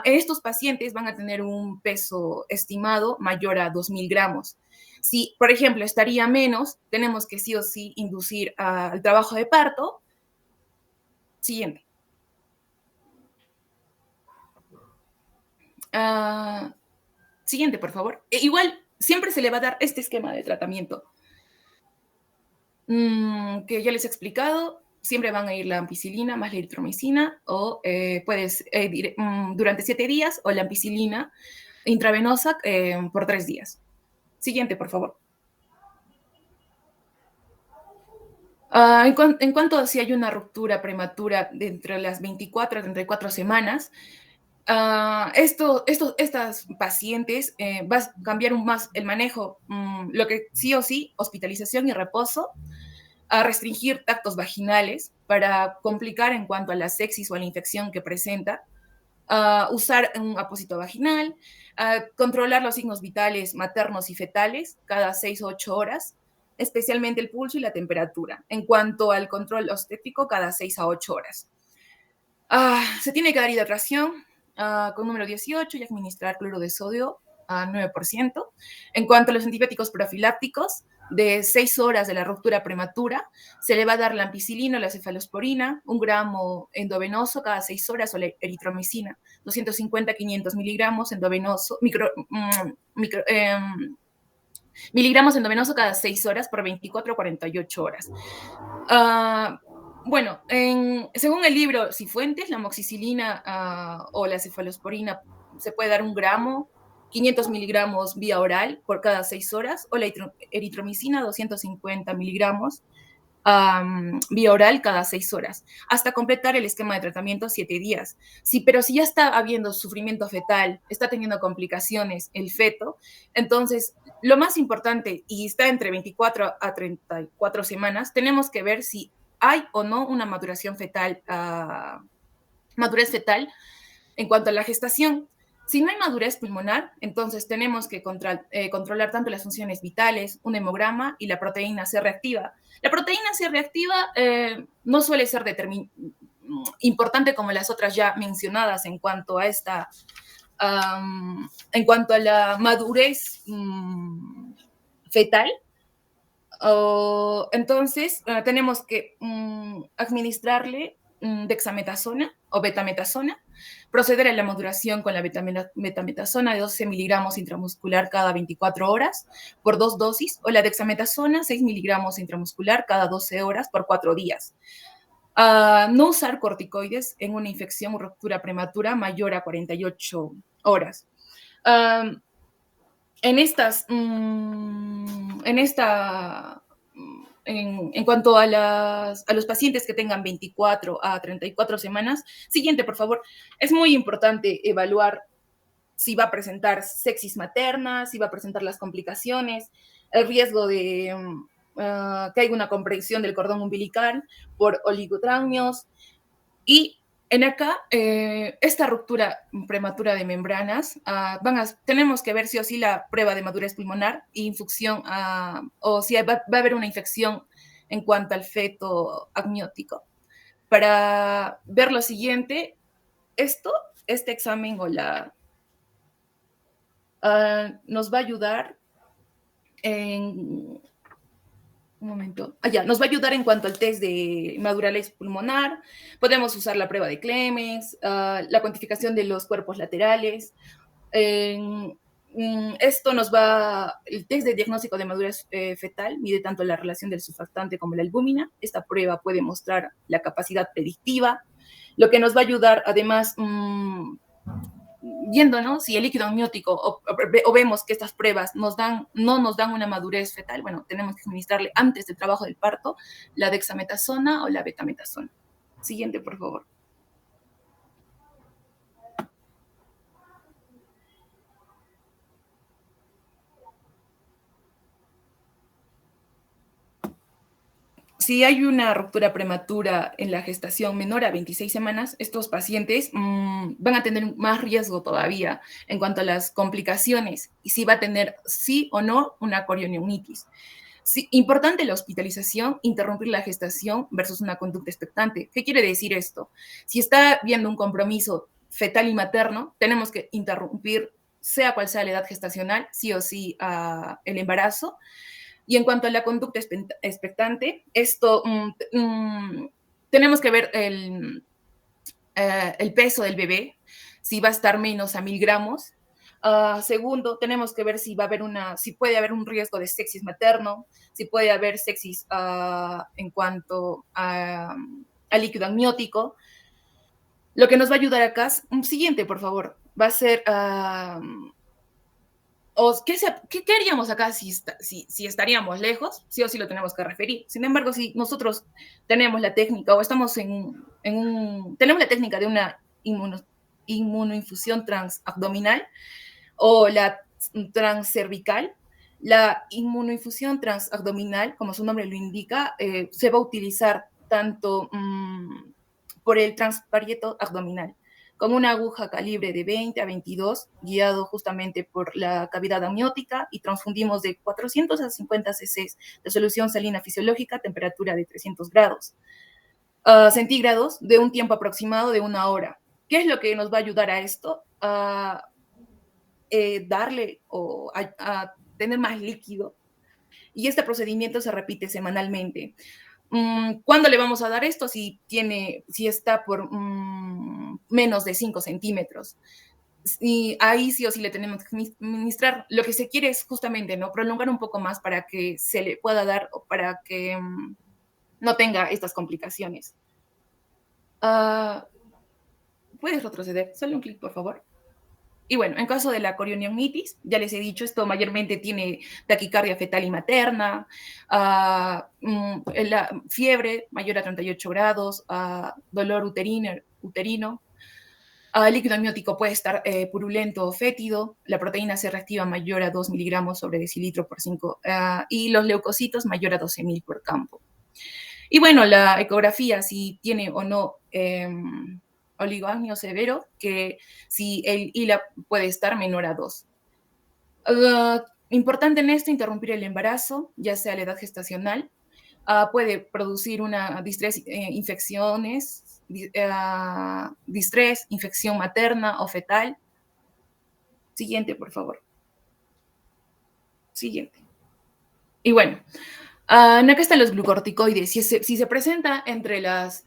[SPEAKER 6] Estos pacientes van a tener un peso estimado mayor a 2.000 gramos. Si, por ejemplo, estaría menos, tenemos que sí o sí inducir al trabajo de parto. Siguiente. Siguiente, por favor. Igual, siempre se le va a dar este esquema de tratamiento. Que ya les he explicado, siempre van a ir la ampicilina más la eritromicina, o durante 7 días, o la ampicilina intravenosa por 3 días. Siguiente, por favor. En cuanto a si hay una ruptura prematura de entre las 24 a 34 semanas, estas pacientes va a cambiar más el manejo, lo que sí o sí, hospitalización y reposo, a restringir tactos vaginales para complicar en cuanto a la sepsis o a la infección que presenta, usar un apósito vaginal, controlar los signos vitales maternos y fetales cada 6 o 8 horas, especialmente el pulso y la temperatura. En cuanto al control obstétrico, cada 6 a 8 horas. Se tiene que dar hidratación con número 18 y administrar cloro de sodio a 9%. En cuanto a los antibióticos profilácticos, de 6 horas de la ruptura prematura, se le va a dar la ampicilina o la cefalosporina, 1 gramo endovenoso cada 6 horas, o la eritromicina, 250-500 miligramos endovenoso, miligramos endovenoso cada 6 horas por 24 a 48 horas. Bueno, según el libro Cifuentes, la amoxicilina o la cefalosporina se puede dar 1 gramo, 500 miligramos vía oral por cada 6 horas, o la eritromicina 250 miligramos vía oral cada 6 horas, hasta completar el esquema de tratamiento 7 días. Pero si ya está habiendo sufrimiento fetal, está teniendo complicaciones el feto, entonces lo más importante, y está entre 24 a 34 semanas, tenemos que ver si hay o no una madurez fetal en cuanto a la gestación. Si no hay madurez pulmonar, entonces tenemos que controlar tanto las funciones vitales, un hemograma y la proteína C reactiva. La proteína C reactiva no suele ser importante como las otras ya mencionadas en cuanto a esta En cuanto a la madurez fetal, entonces tenemos que administrarle dexametasona o betametasona, proceder a la modulación con la betametasona de 12 miligramos intramuscular cada 24 horas por 2 dosis, o la dexametasona 6 miligramos intramuscular cada 12 horas por 4 días. No usar corticoides en una infección o ruptura prematura mayor a 48 horas. En cuanto a los pacientes que tengan 24 a 34 semanas, siguiente, por favor, es muy importante evaluar si va a presentar sepsis materna, si va a presentar las complicaciones, el riesgo de que haya una compresión del cordón umbilical por oligotraumios. Y en acá, esta ruptura prematura de membranas, tenemos que ver sí o sí la prueba de madurez pulmonar, infusión, o si va a haber una infección en cuanto al feto amniótico. Para ver lo siguiente, este examen nos va a ayudar en... Un momento. Nos va a ayudar en cuanto al test de madurez pulmonar. Podemos usar la prueba de Clemens, la cuantificación de los cuerpos laterales. Esto el test de diagnóstico de madurez fetal mide tanto la relación del surfactante como la albúmina. Esta prueba puede mostrar la capacidad predictiva, lo que nos va a ayudar además viendo, ¿no? Si el líquido amniótico o vemos que estas pruebas no nos dan una madurez fetal, bueno, tenemos que administrarle antes del trabajo del parto la dexametasona o la betametasona. Siguiente, por favor. Si hay una ruptura prematura en la gestación menor a 26 semanas, estos pacientes van a tener más riesgo todavía en cuanto a las complicaciones y si va a tener sí o no una corioneumonitis. Sí, importante la hospitalización, interrumpir la gestación versus una conducta expectante. ¿Qué quiere decir esto? Si está viendo un compromiso fetal y materno, tenemos que interrumpir, sea cual sea la edad gestacional, sí o sí el embarazo. Y en cuanto a la conducta expectante, esto tenemos que ver el peso del bebé, si va a estar menos a 1000 gramos. Segundo, tenemos que ver si puede haber un riesgo de sepsis materno, si puede haber sepsis en cuanto a líquido amniótico. Lo que nos va a ayudar acá, siguiente, por favor, va a ser... ¿Qué haríamos acá si estaríamos lejos? Sí o sí lo tenemos que referir. Sin embargo, si nosotros tenemos la técnica o estamos tenemos la técnica de una inmunoinfusión transabdominal o la transcervical, la inmunoinfusión transabdominal, como su nombre lo indica, se va a utilizar tanto por el transparieto abdominal, con una aguja calibre de 20 a 22, guiado justamente por la cavidad amniótica, y transfundimos de 400 a 50 cc de solución salina fisiológica a temperatura de 300 grados centígrados de un tiempo aproximado de 1 hora. ¿Qué es lo que nos va a ayudar a esto? A darle o a tener más líquido. Y este procedimiento se repite semanalmente. ¿Cuándo le vamos a dar esto? Si está por menos de 5 centímetros. Y ahí sí o sí le tenemos que administrar. Lo que se quiere es justamente, ¿no?, prolongar un poco más para que se le pueda dar o para que no tenga estas complicaciones. ¿Puedes retroceder? Solo un clic, por favor. Y bueno, en caso de la corioneumonitis, ya les he dicho, esto mayormente tiene taquicardia fetal y materna, la fiebre mayor a 38 grados, dolor uterino. El líquido amniótico puede estar purulento o fétido, la proteína C reactiva mayor a 2 miligramos sobre decilitro por 5, y los leucocitos mayor a 12.000 por campo. Y bueno, la ecografía, si tiene o no oligoagnio severo, que si el ILA puede estar menor a 2. Importante en esto, interrumpir el embarazo, ya sea a la edad gestacional. Puede producir una distrés, infección materna o fetal. Siguiente, por favor. Siguiente. Y bueno, acá están los glucorticoides. Si se presenta entre las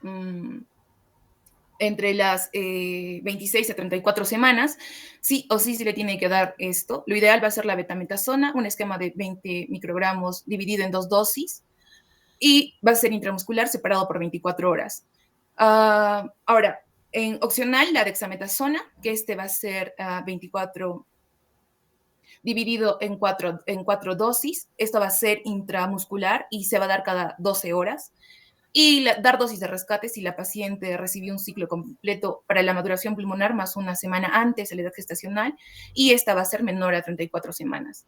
[SPEAKER 6] 26 a 34 semanas, sí o sí se le tiene que dar esto. Lo ideal va a ser la betametasona, un esquema de 20 microgramos dividido en 2 dosis, y va a ser intramuscular separado por 24 horas. Ahora, en opcional, la dexametasona, que este va a ser 24 dividido en cuatro dosis. Esto va a ser intramuscular y se va a dar cada 12 horas. Y dar dosis de rescate si la paciente recibió un ciclo completo para la maduración pulmonar más una semana antes de la edad gestacional, y esta va a ser menor a 34 semanas.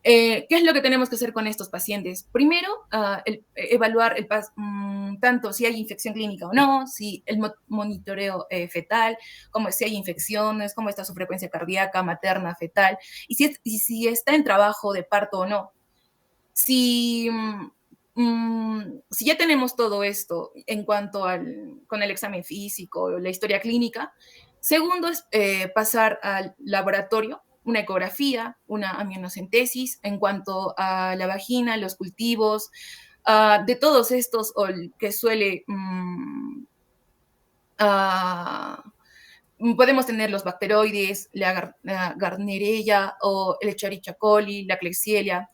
[SPEAKER 6] ¿Qué es lo que tenemos que hacer con estos pacientes? Primero, evaluar tanto si hay infección clínica o no, si el monitoreo fetal, como si hay infecciones, cómo está su frecuencia cardíaca, materna, fetal, y si está en trabajo de parto o no. Si ya tenemos todo esto en cuanto con el examen físico, la historia clínica, segundo es pasar al laboratorio, una ecografía, una amniocentesis en cuanto a la vagina, los cultivos, de todos estos que suele... podemos tener los bacteroides, la Gardnerella o el Escherichia coli, la Klebsiella,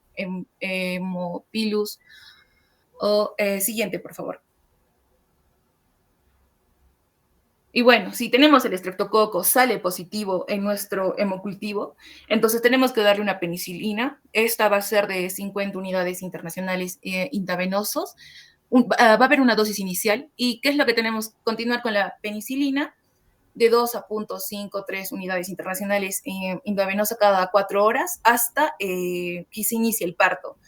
[SPEAKER 6] Haemophilus. Siguiente, por favor. Y bueno, si tenemos el estreptococo sale positivo en nuestro hemocultivo, entonces tenemos que darle una penicilina. Esta va a ser de 50 unidades internacionales intravenosos. Va a haber una dosis inicial. ¿Y qué es lo que tenemos? Continuar con la penicilina de 2 a 0.53 unidades internacionales intravenosa cada 4 horas hasta que se inicie el parto.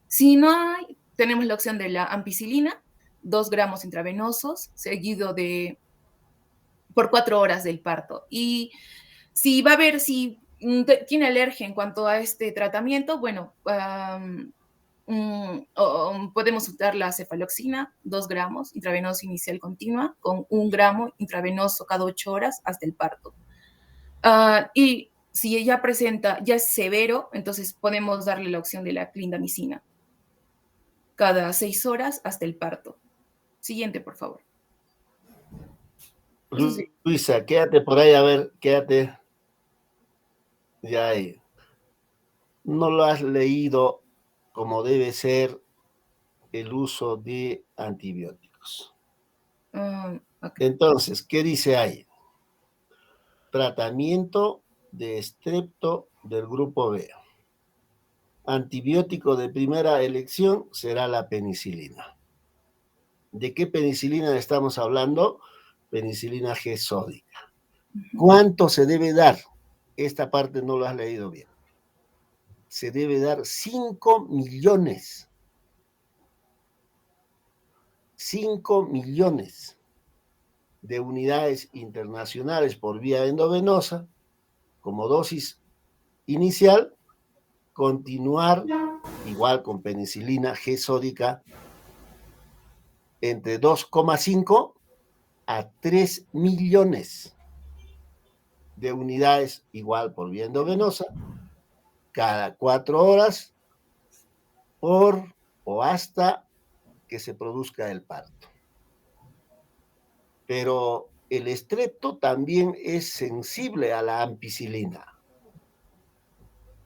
[SPEAKER 6] Si no hay, tenemos la opción de la ampicilina, 2 gramos intravenosos, seguido por 4 horas del parto. Y si va a ver si tiene alergia en cuanto a este tratamiento, bueno, podemos usar la cefaloxina, 2 gramos intravenoso inicial continua, con 1 gramo intravenoso cada 8 horas hasta el parto. Y si ella presenta, ya es severo, entonces podemos darle la opción de la clindamicina cada 6 horas hasta el parto. Siguiente, por favor.
[SPEAKER 5] Sí. Luisa, quédate por ahí, a ver, quédate. Ya ahí. No lo has leído como debe ser el uso de antibióticos.
[SPEAKER 6] Okay.
[SPEAKER 5] Entonces, ¿qué dice ahí? Tratamiento de estrepto del grupo B. Antibiótico de primera elección será la penicilina. ¿De qué penicilina estamos hablando? Penicilina G sódica. ¿Cuánto se debe dar? Esta parte no lo has leído bien. Se debe dar 5 millones. 5 millones de unidades internacionales por vía endovenosa como dosis inicial, continuar igual con penicilina G sódica entre 2,5 a 3 millones de unidades igual por vía endovenosa cada 4 horas por o hasta que se produzca el parto. Pero el estrepto también es sensible a la ampicilina.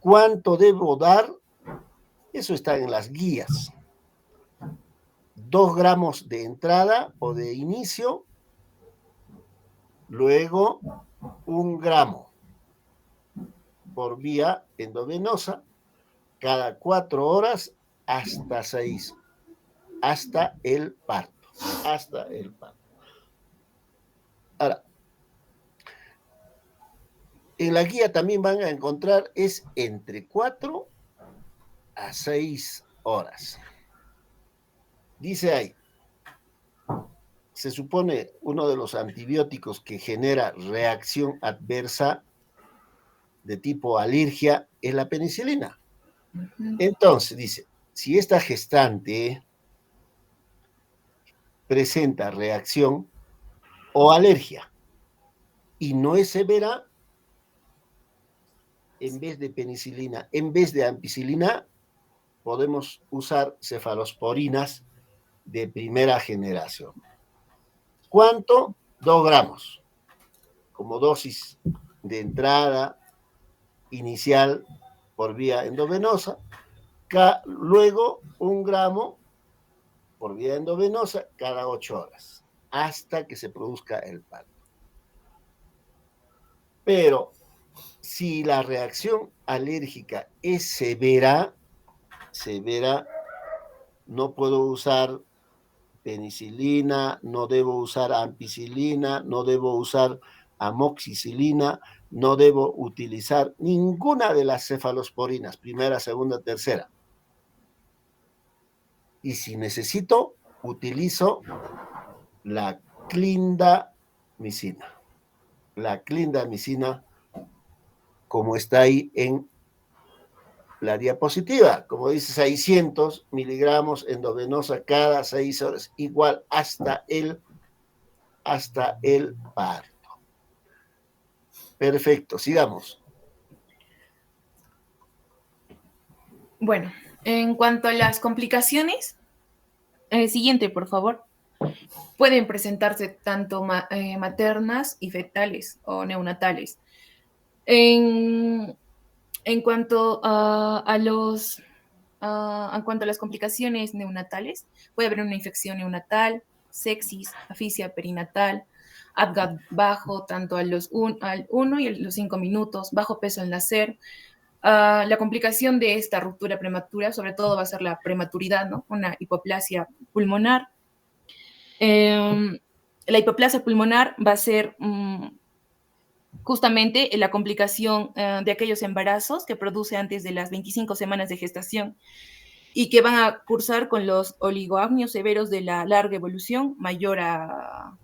[SPEAKER 5] ¿Cuánto debo dar? Eso está en las guías. 2 gramos de entrada o de inicio, luego 1 gramo por vía endovenosa cada 4 horas hasta 6, hasta el parto, hasta el parto. Ahora, en la guía también van a encontrar es entre 4 a 6 horas. Dice ahí, se supone uno de los antibióticos que genera reacción adversa de tipo alergia es la penicilina. Entonces, dice, si esta gestante presenta reacción o alergia y no es severa, en vez de penicilina, en vez de ampicilina, podemos usar cefalosporinas de primera generación. ¿Cuánto? 2 gramos, como dosis de entrada inicial por vía endovenosa. Luego 1 gramo por vía endovenosa cada 8 horas, hasta que se produzca el parto. Pero si la reacción alérgica es severa, no puedo usar penicilina, no debo usar ampicilina, no debo usar amoxicilina, no debo utilizar ninguna de las cefalosporinas, primera, segunda, tercera. Y si necesito, utilizo la clindamicina. La clindamicina, como está ahí en la diapositiva, como dice, 600 miligramos endovenosa cada 6 horas, igual hasta el parto. Perfecto, sigamos.
[SPEAKER 6] Bueno, en cuanto a las complicaciones, siguiente, por favor. Pueden presentarse tanto maternas y fetales o neonatales. En cuanto en cuanto a las complicaciones neonatales, puede haber una infección neonatal, sepsis, asfixia perinatal, ADGAT bajo, tanto al 1 y a los 5 minutos, bajo peso al nacer. La complicación de esta ruptura prematura, sobre todo, va a ser la prematuridad, ¿no? Una hipoplasia pulmonar. La hipoplasia pulmonar va a ser justamente la complicación de aquellos embarazos que produce antes de las 25 semanas de gestación y que van a cursar con los oligoamnios severos de la larga evolución, mayor a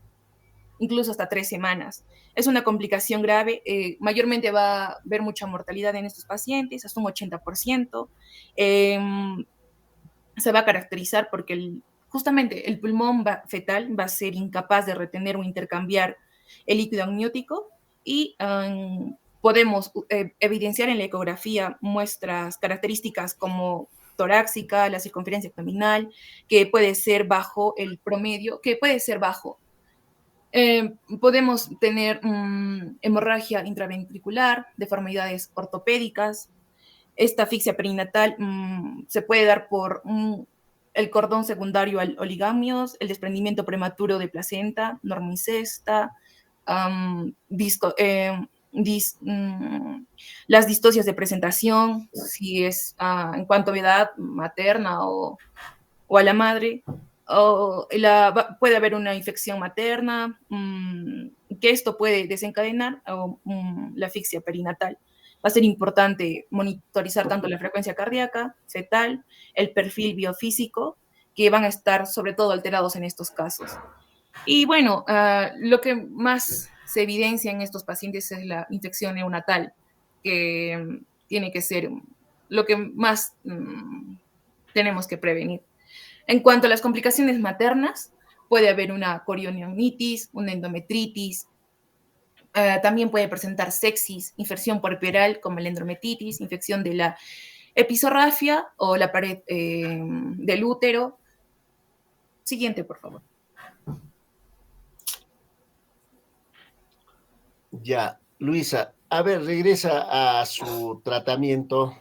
[SPEAKER 6] incluso hasta 3 semanas. Es una complicación grave, mayormente va a haber mucha mortalidad en estos pacientes, hasta un 80%. Se va a caracterizar porque justamente el pulmón fetal va a ser incapaz de retener o intercambiar el líquido amniótico y podemos evidenciar en la ecografía muestras características como torácica, la circunferencia abdominal, que puede ser bajo el promedio, que puede ser bajo. Podemos tener hemorragia intraventricular, deformidades ortopédicas. Esta asfixia perinatal se puede dar por el cordón secundario al oligamios, el desprendimiento prematuro de placenta, normicesta, las distocias de presentación, si es en cuanto a edad materna o a la madre, puede haber una infección materna, que esto puede desencadenar la asfixia perinatal. Va a ser importante monitorizar tanto la frecuencia cardíaca, fetal, el perfil biofísico, que van a estar sobre todo alterados en estos casos. Y bueno, lo que más se evidencia en estos pacientes es la infección neonatal, que tiene que ser lo que más tenemos que prevenir. En cuanto a las complicaciones maternas, puede haber una corionionitis, una endometritis, también puede presentar sepsis, infección puerperal como la endometritis, infección de la episorrafia o la pared del útero. Siguiente, por favor.
[SPEAKER 5] Ya, Luisa, a ver, regresa a su tratamiento.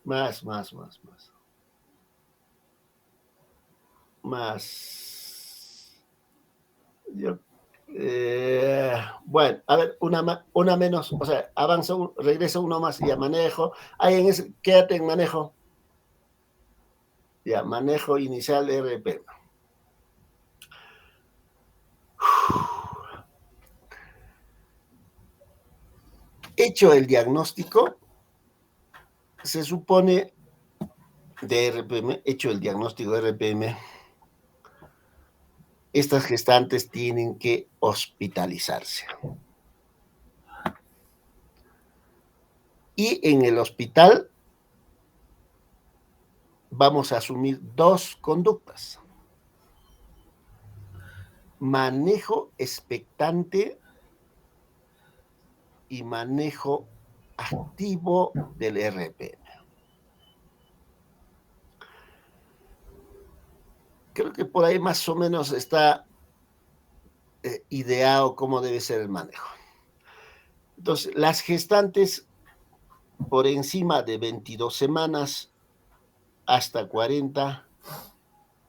[SPEAKER 5] Más. Bueno, a ver, una menos, o sea, avanza, regresa uno más y ya manejo. Ahí quédate en manejo. Ya, manejo inicial de RP. Hecho el diagnóstico, se supone de RPM, hecho el diagnóstico de RPM, estas gestantes tienen que hospitalizarse. Y en el hospital vamos a asumir dos conductas. Manejo expectante y manejo activo del RPM. Creo que por ahí más o menos está ideado cómo debe ser el manejo. Entonces, las gestantes por encima de 22 semanas hasta 40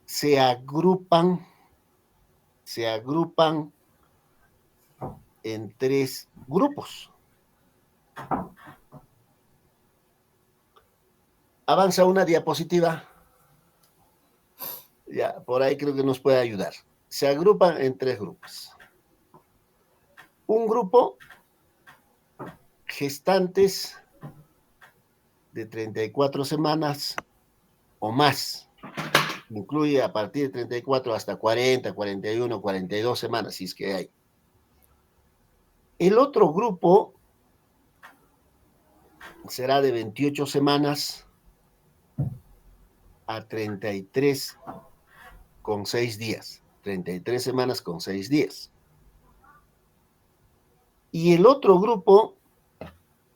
[SPEAKER 5] se agrupan en 3 grupos. Avanza una diapositiva. Ya, por ahí creo que nos puede ayudar. Se agrupan en 3 grupos. Un grupo, gestantes de 34 semanas o más. Incluye a partir de 34 hasta 40, 41, 42 semanas, si es que hay. El otro grupo será de 28 semanas a 33 con 6 días. 33 semanas con 6 días. Y el otro grupo,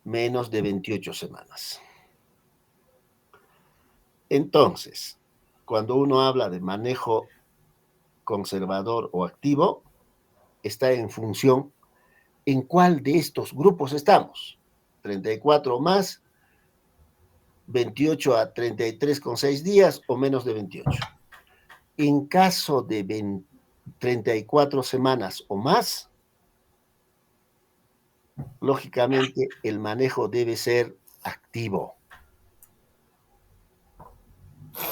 [SPEAKER 5] menos de 28 semanas. Entonces, cuando uno habla de manejo conservador o activo, está en función en cuál de estos grupos estamos. 34 más, 28 a 33 con 6 días o menos de 28. En caso de 34 semanas o más, lógicamente el manejo debe ser activo.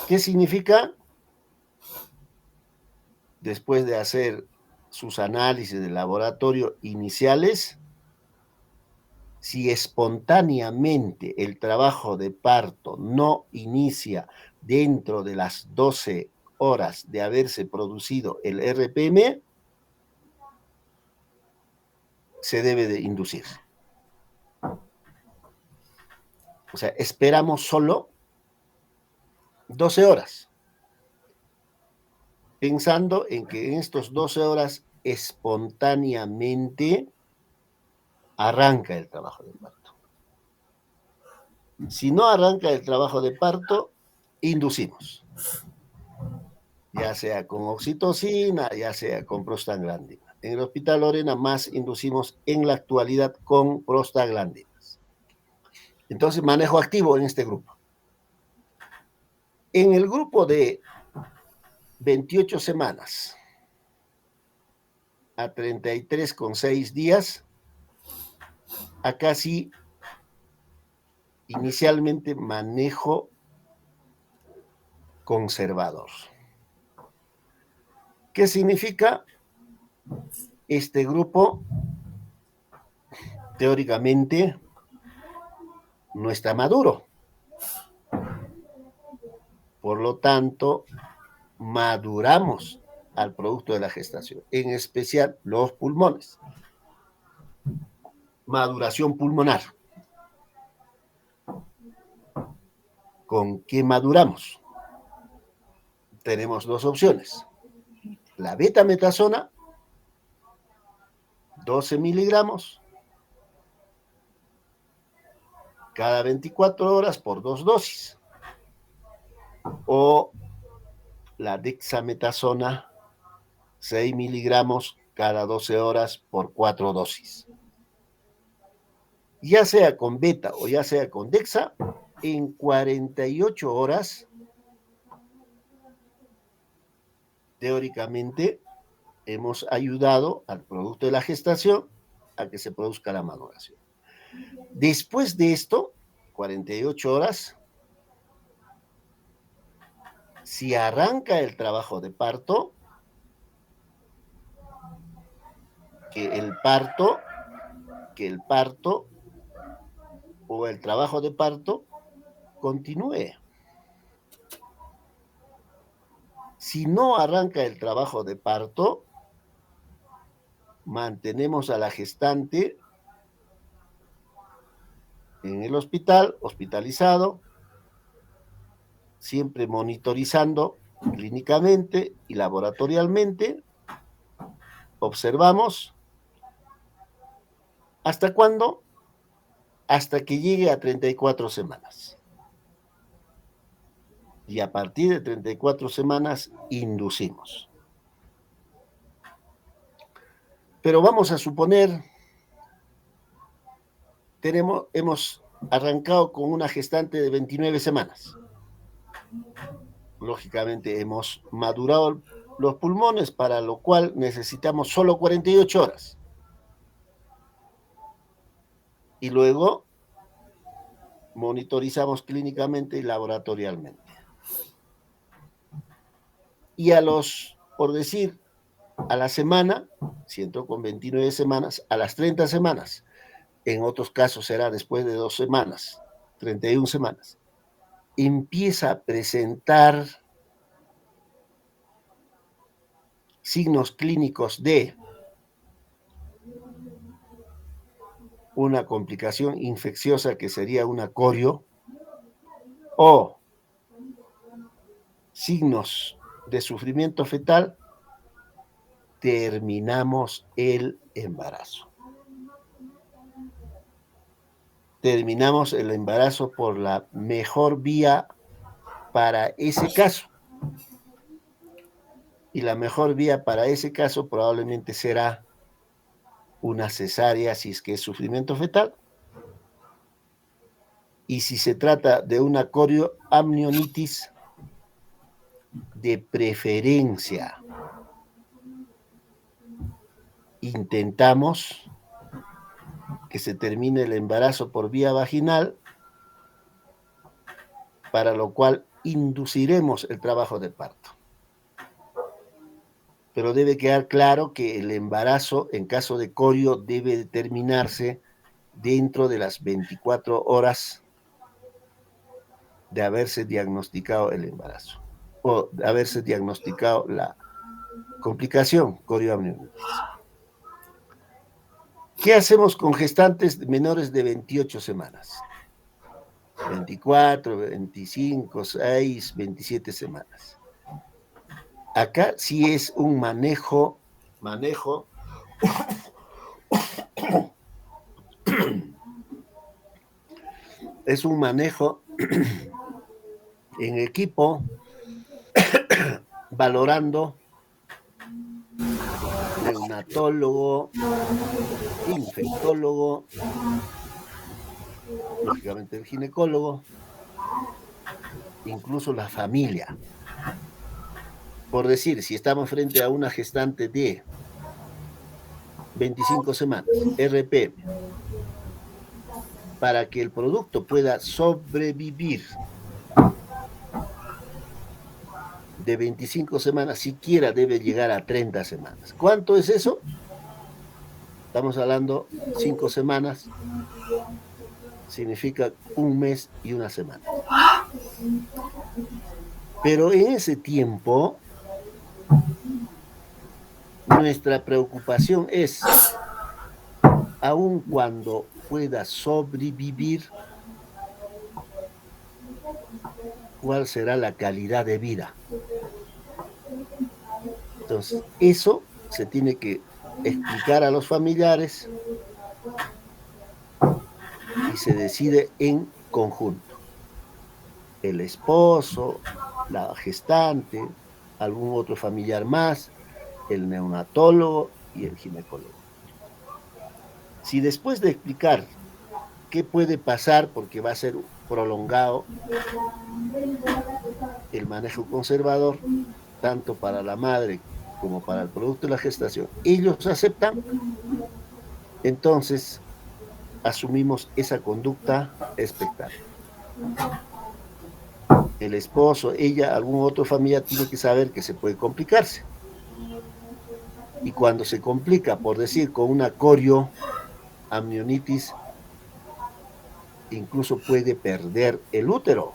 [SPEAKER 5] ¿Qué significa? Después de hacer sus análisis de laboratorio iniciales, si espontáneamente el trabajo de parto no inicia dentro de las 12 horas de haberse producido el RPM, se debe de inducir. O sea, esperamos solo 12 horas, pensando en que en estos 12 horas espontáneamente arranca el trabajo de parto. Si no arranca el trabajo de parto, inducimos. Ya sea con oxitocina, ya sea con prostaglandina. En el Hospital Lorena más inducimos en la actualidad con prostaglandinas. Entonces, manejo activo en este grupo. En el grupo de 28 semanas a 33 con 6 días, acá sí, inicialmente manejo conservador. ¿Qué significa? Este grupo, teóricamente, no está maduro. Por lo tanto, maduramos al producto de la gestación, en especial los pulmones. Maduración pulmonar. ¿Con qué maduramos? Tenemos dos opciones. La betametasona, 12 miligramos, cada 24 horas por 2 dosis. O la dexametasona, 6 miligramos cada 12 horas por 4 dosis. Ya sea con beta o ya sea con dexa, en 48 horas, teóricamente, hemos ayudado al producto de la gestación a que se produzca la maduración. Después de esto, 48 horas, si arranca el trabajo de parto, que el parto o el trabajo de parto continúe. Si no arranca el trabajo de parto, mantenemos a la gestante en el hospital, hospitalizado, siempre monitorizando clínicamente y laboratorialmente. Observamos. ¿Hasta cuándo? Hasta que llegue a 34 semanas. Y a partir de 34 semanas inducimos. Pero vamos a suponer, hemos arrancado con una gestante de 29 semanas. Lógicamente hemos madurado los pulmones, para lo cual necesitamos solo 48 horas. Y luego monitorizamos clínicamente y laboratorialmente. Y por decir, a la semana, siento con 29 semanas, a las 30 semanas, en otros casos será después de 2 semanas, 31 semanas, empieza a presentar signos clínicos de una complicación infecciosa que sería una corio, o signos de sufrimiento fetal, terminamos el embarazo. Terminamos el embarazo por la mejor vía para ese caso. Y la mejor vía para ese caso probablemente será una cesárea si es que es sufrimiento fetal. Y si se trata de una corioamnionitis, de preferencia intentamos que se termine el embarazo por vía vaginal, para lo cual induciremos el trabajo de parto. Pero debe quedar claro que el embarazo, en caso de corio, debe determinarse dentro de las 24 horas de haberse diagnosticado el embarazo, o de haberse diagnosticado la complicación corioamnionitis. ¿Qué hacemos con gestantes menores de 28 semanas? 24, 25, 6, 27 semanas. Acá sí es un manejo es un manejo en equipo, valorando neonatólogo, infectólogo, lógicamente el ginecólogo, incluso la familia. Por decir, si estamos frente a una gestante de 25 semanas, RPM, para que el producto pueda sobrevivir de 25 semanas, siquiera debe llegar a 30 semanas. ¿Cuánto es eso? Estamos hablando 5 semanas, significa 1 mes y 1 semana. Pero en ese tiempo, nuestra preocupación es, aun cuando pueda sobrevivir, ¿cuál será la calidad de vida? Entonces, eso se tiene que explicar a los familiares y se decide en conjunto. El esposo, la gestante, algún otro familiar más, el neonatólogo y el ginecólogo. Si después de explicar qué puede pasar, porque va a ser prolongado el manejo conservador, tanto para la madre como para el producto de la gestación, ellos aceptan, entonces asumimos esa conducta expectante. El esposo, ella, algún otro familiar tiene que saber que se puede complicarse. Y cuando se complica, por decir, con una corioamnionitis, incluso puede perder el útero.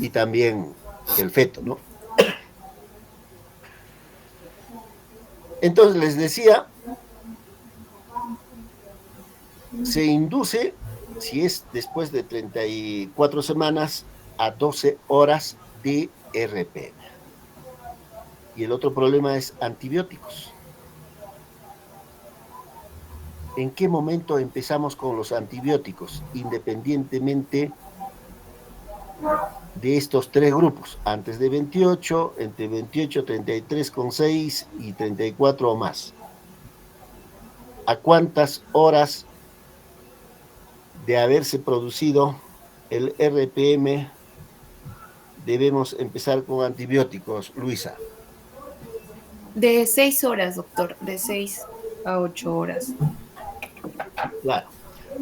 [SPEAKER 5] Y también el feto, ¿no? Entonces les decía, se induce Si es después de 34 semanas, a 12 horas de RPM. Y el otro problema es antibióticos. ¿En qué momento empezamos con los antibióticos? Independientemente de estos tres grupos, antes de 28, entre 28, 33,6 y 34 o más. ¿A cuántas horas de haberse producido el RPM debemos empezar con antibióticos, Luisa?
[SPEAKER 6] De 6 horas, doctor, de 6 a 8 horas.
[SPEAKER 5] Claro.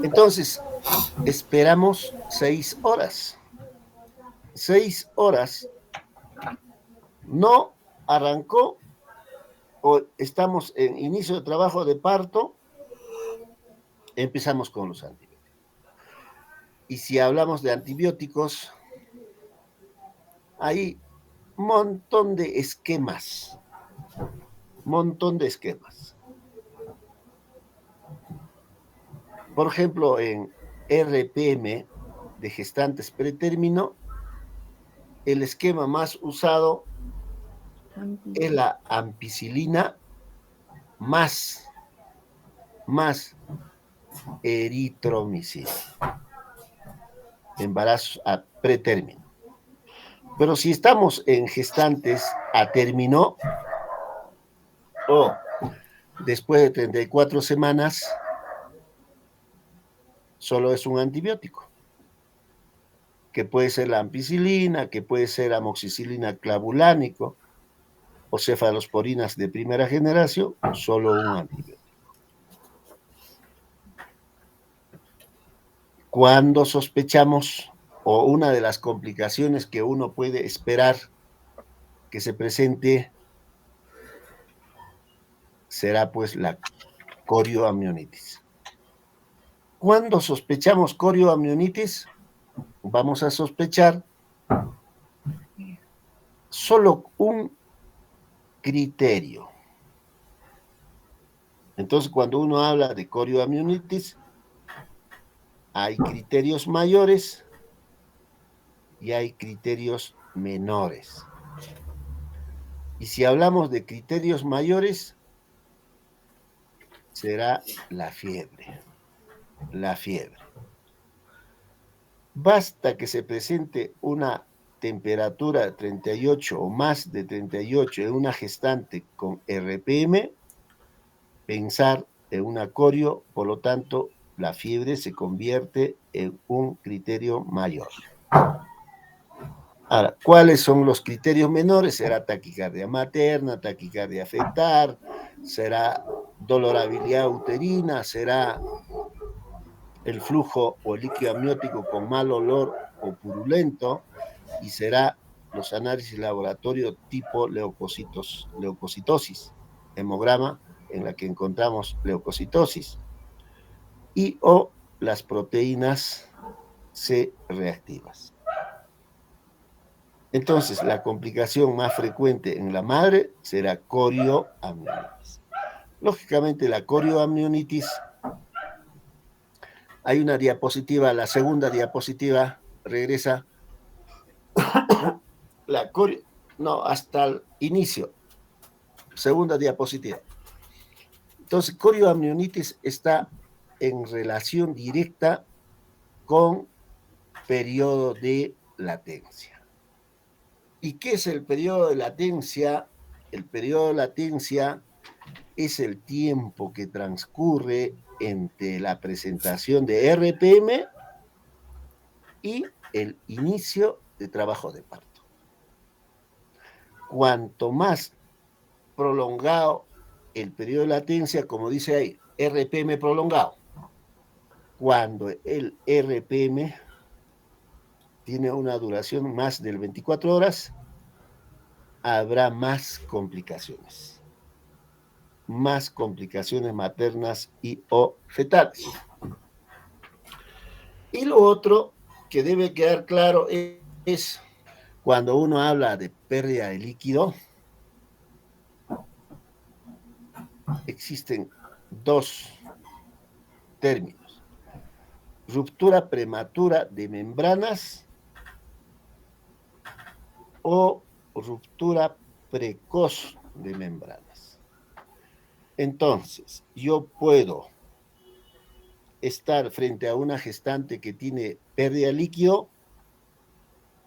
[SPEAKER 5] Entonces, esperamos 6 horas. 6 horas. No arrancó o estamos en inicio de trabajo de parto, empezamos con los antibióticos. Y si hablamos de antibióticos, hay un montón de esquemas. Montón de esquemas. Por ejemplo, en RPM de gestantes pretérmino, el esquema más usado es la ampicilina más eritromicina. Embarazos a pretérmino. Pero si estamos en gestantes a término o después de 34 semanas, solo es un antibiótico, que puede ser la ampicilina, que puede ser amoxicilina clavulánico o cefalosporinas de primera generación, solo un antibiótico. Cuando sospechamos o una de las complicaciones que uno puede esperar que se presente será pues la corioamnionitis. Cuando sospechamos corioamnionitis, vamos a sospechar solo un criterio. Entonces, cuando uno habla de corioamnionitis, hay criterios mayores y hay criterios menores. Y si hablamos de criterios mayores, será la fiebre. La fiebre. Basta que se presente una temperatura de 38 o más de 38 en una gestante con RPM, pensar en una corio, por lo tanto, la fiebre se convierte en un criterio mayor. Ahora, ¿cuáles son los criterios menores? Será taquicardia materna, taquicardia fetal, será dolorabilidad uterina, será el flujo o el líquido amniótico con mal olor o purulento, y será los análisis laboratorio tipo leucocitosis, hemograma en la que encontramos leucocitosis, y o las proteínas C reactivas. Entonces, la complicación más frecuente en la madre será corioamnionitis. Lógicamente, la corioamnionitis, hay una diapositiva, la segunda diapositiva regresa. Hasta el inicio. Segunda diapositiva. Entonces, corioamnionitis está en relación directa con periodo de latencia. ¿Y qué es el periodo de latencia? El periodo de latencia es el tiempo que transcurre entre la presentación de RPM y el inicio de trabajo de parto. Cuanto más prolongado el periodo de latencia, como dice ahí, RPM prolongado. Cuando el RPM tiene una duración más de 24 horas, habrá más complicaciones maternas y o fetales. Y lo otro que debe quedar claro es cuando uno habla de pérdida de líquido, existen dos términos. ruptura prematura de membranas o ruptura precoz de membranas. Entonces, yo puedo estar frente a una gestante que tiene pérdida de líquido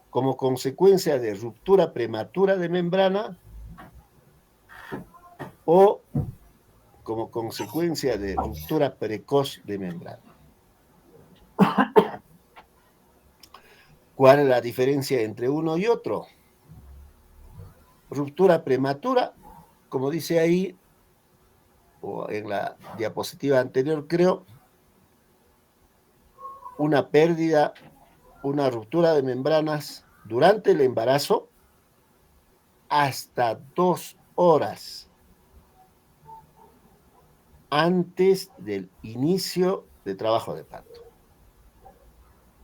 [SPEAKER 5] como consecuencia de ruptura prematura de membrana o como consecuencia de ruptura precoz de membrana. ¿Cuál es la diferencia entre uno y otro? Ruptura prematura, como dice ahí, o en la diapositiva anterior, creo, una pérdida, una ruptura de membranas durante el embarazo hasta 2 horas antes del inicio de trabajo de parto.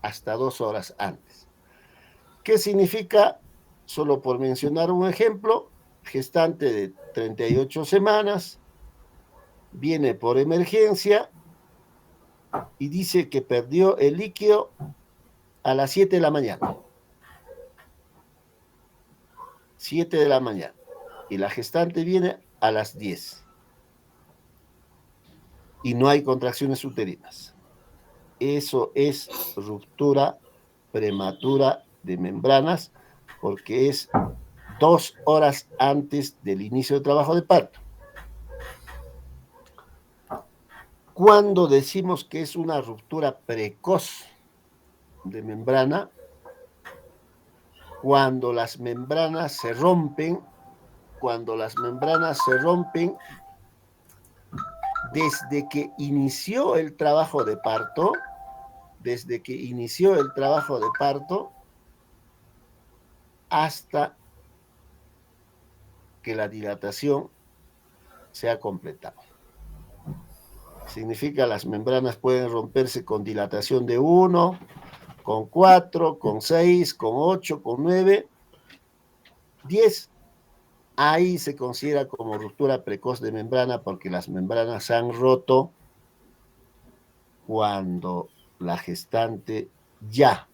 [SPEAKER 5] Hasta 2 horas antes. ¿Qué significa? Solo por mencionar un ejemplo, gestante de 38 semanas, viene por emergencia y dice que perdió el líquido a las 7 de la mañana. 7 de la mañana. Y la gestante viene a las 10. Y no hay contracciones uterinas. Eso es ruptura prematura de membranas porque es 2 horas antes del inicio de trabajo de parto. Cuando decimos que es una ruptura precoz de membrana, cuando las membranas se rompen desde que inició el trabajo de parto, hasta que la dilatación se ha completado. Significa las membranas pueden romperse con dilatación de 1, con 4, con 6, con 8, con 9, 10. Ahí se considera como ruptura precoz de membrana porque las membranas se han roto cuando la gestante ya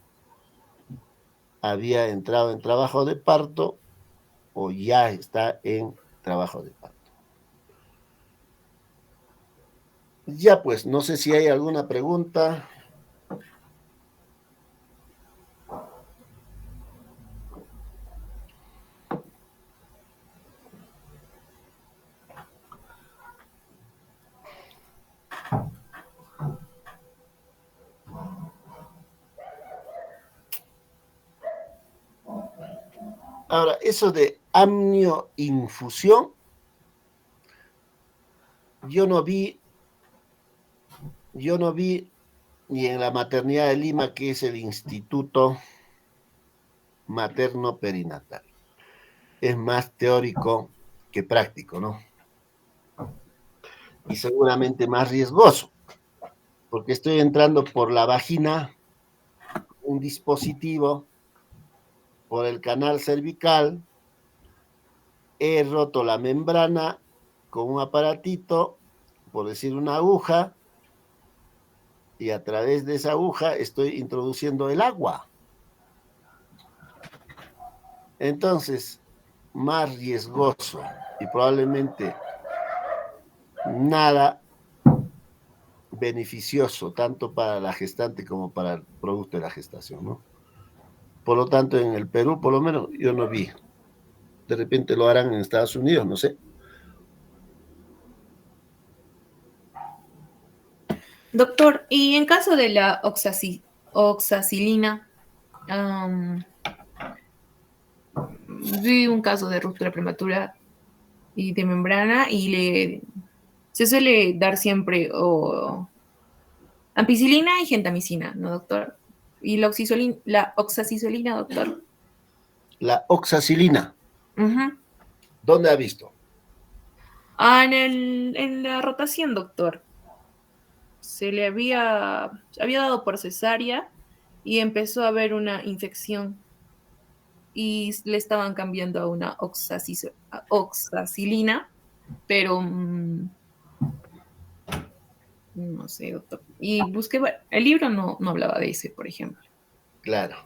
[SPEAKER 5] había entrado en trabajo de parto o ya está en trabajo de parto. Ya pues, no sé si hay alguna pregunta. Ahora, eso de amnioinfusión, yo no vi ni en la maternidad de Lima, que es el Instituto Materno Perinatal. Es más teórico que práctico, ¿no? Y seguramente más riesgoso, porque estoy entrando por la vagina, un dispositivo, por el canal cervical, he roto la membrana con un aparatito, por decir una aguja, y a través de esa aguja estoy introduciendo el agua. Entonces, más riesgoso y probablemente nada beneficioso, tanto para la gestante como para el producto de la gestación, ¿no? Por lo tanto, en el Perú, por lo menos, yo no vi. De repente lo harán en Estados Unidos, no sé.
[SPEAKER 6] Doctor, y en caso de la oxacilina, vi un caso de ruptura prematura y de membrana y se suele dar siempre ampicilina y gentamicina, ¿no, doctor? Y la oxacilina, doctor.
[SPEAKER 5] La oxacilina.
[SPEAKER 6] Uh-huh.
[SPEAKER 5] ¿Dónde ha visto?
[SPEAKER 6] En la rotación, doctor. Se le había dado por cesárea y empezó a haber una infección y le estaban cambiando a una oxacilina, pero No sé, doctor. Y busqué, bueno, el libro no hablaba de ese, por ejemplo.
[SPEAKER 5] Claro,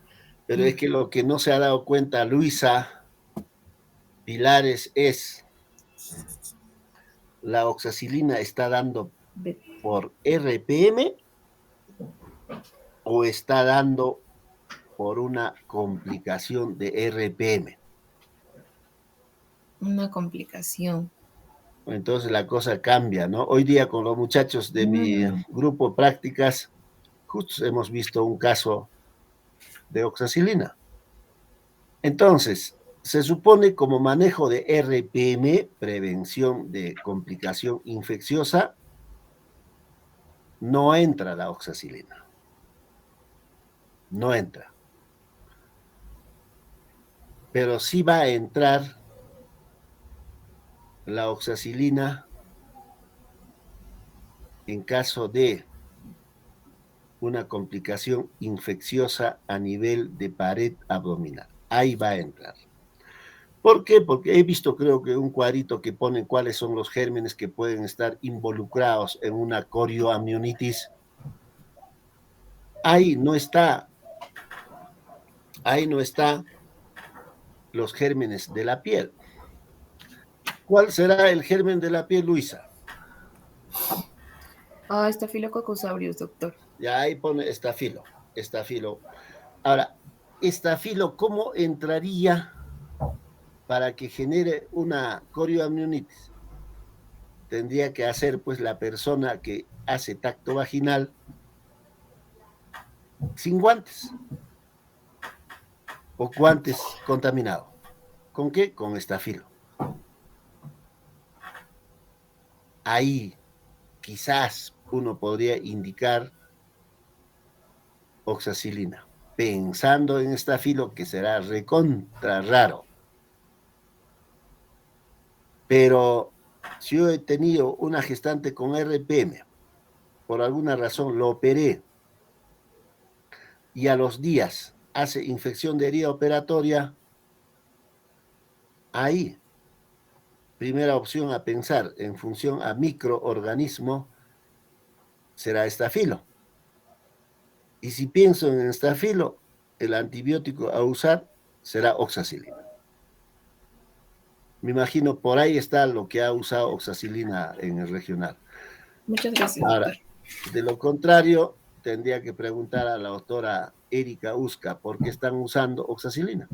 [SPEAKER 5] pero es que lo que no se ha dado cuenta Luisa Pilares es la oxacilina está dando por RPM o está dando por una complicación de RPM.
[SPEAKER 6] Una complicación.
[SPEAKER 5] Entonces la cosa cambia, ¿no? Hoy día con los muchachos de mi grupo de prácticas, justo hemos visto un caso de oxacilina. Entonces, se supone como manejo de RPM, prevención de complicación infecciosa, no entra la oxacilina. No entra. Pero sí va a entrar la oxacilina en caso de una complicación infecciosa a nivel de pared abdominal. Ahí va a entrar. ¿Por qué? Porque he visto, creo que un cuadrito que pone cuáles son los gérmenes que pueden estar involucrados en una corioamnionitis. Ahí no está los gérmenes de la piel. ¿Cuál será el germen de la piel, Luisa?
[SPEAKER 6] Estafilococcus aureus, doctor.
[SPEAKER 5] Ya ahí pone estafilo. Ahora, estafilo, ¿cómo entraría para que genere una corioamnionitis? Tendría que hacer, pues, la persona que hace tacto vaginal sin guantes o guantes contaminados. ¿Con qué? Con estafilo. Ahí quizás uno podría indicar oxacilina, pensando en estafilo, que será recontra raro. Pero si yo he tenido una gestante con RPM, por alguna razón lo operé, y a los días hace infección de herida operatoria, ahí, primera opción a pensar en función a microorganismo, será estafilo. Y si pienso en estafilo, el antibiótico a usar será oxacilina. Me imagino por ahí está lo que ha usado oxacilina en el regional.
[SPEAKER 6] Muchas gracias,
[SPEAKER 5] Ahora,
[SPEAKER 6] doctor.
[SPEAKER 5] de lo contrario, tendría que preguntar a la doctora Erika Usca por qué están usando oxacilina.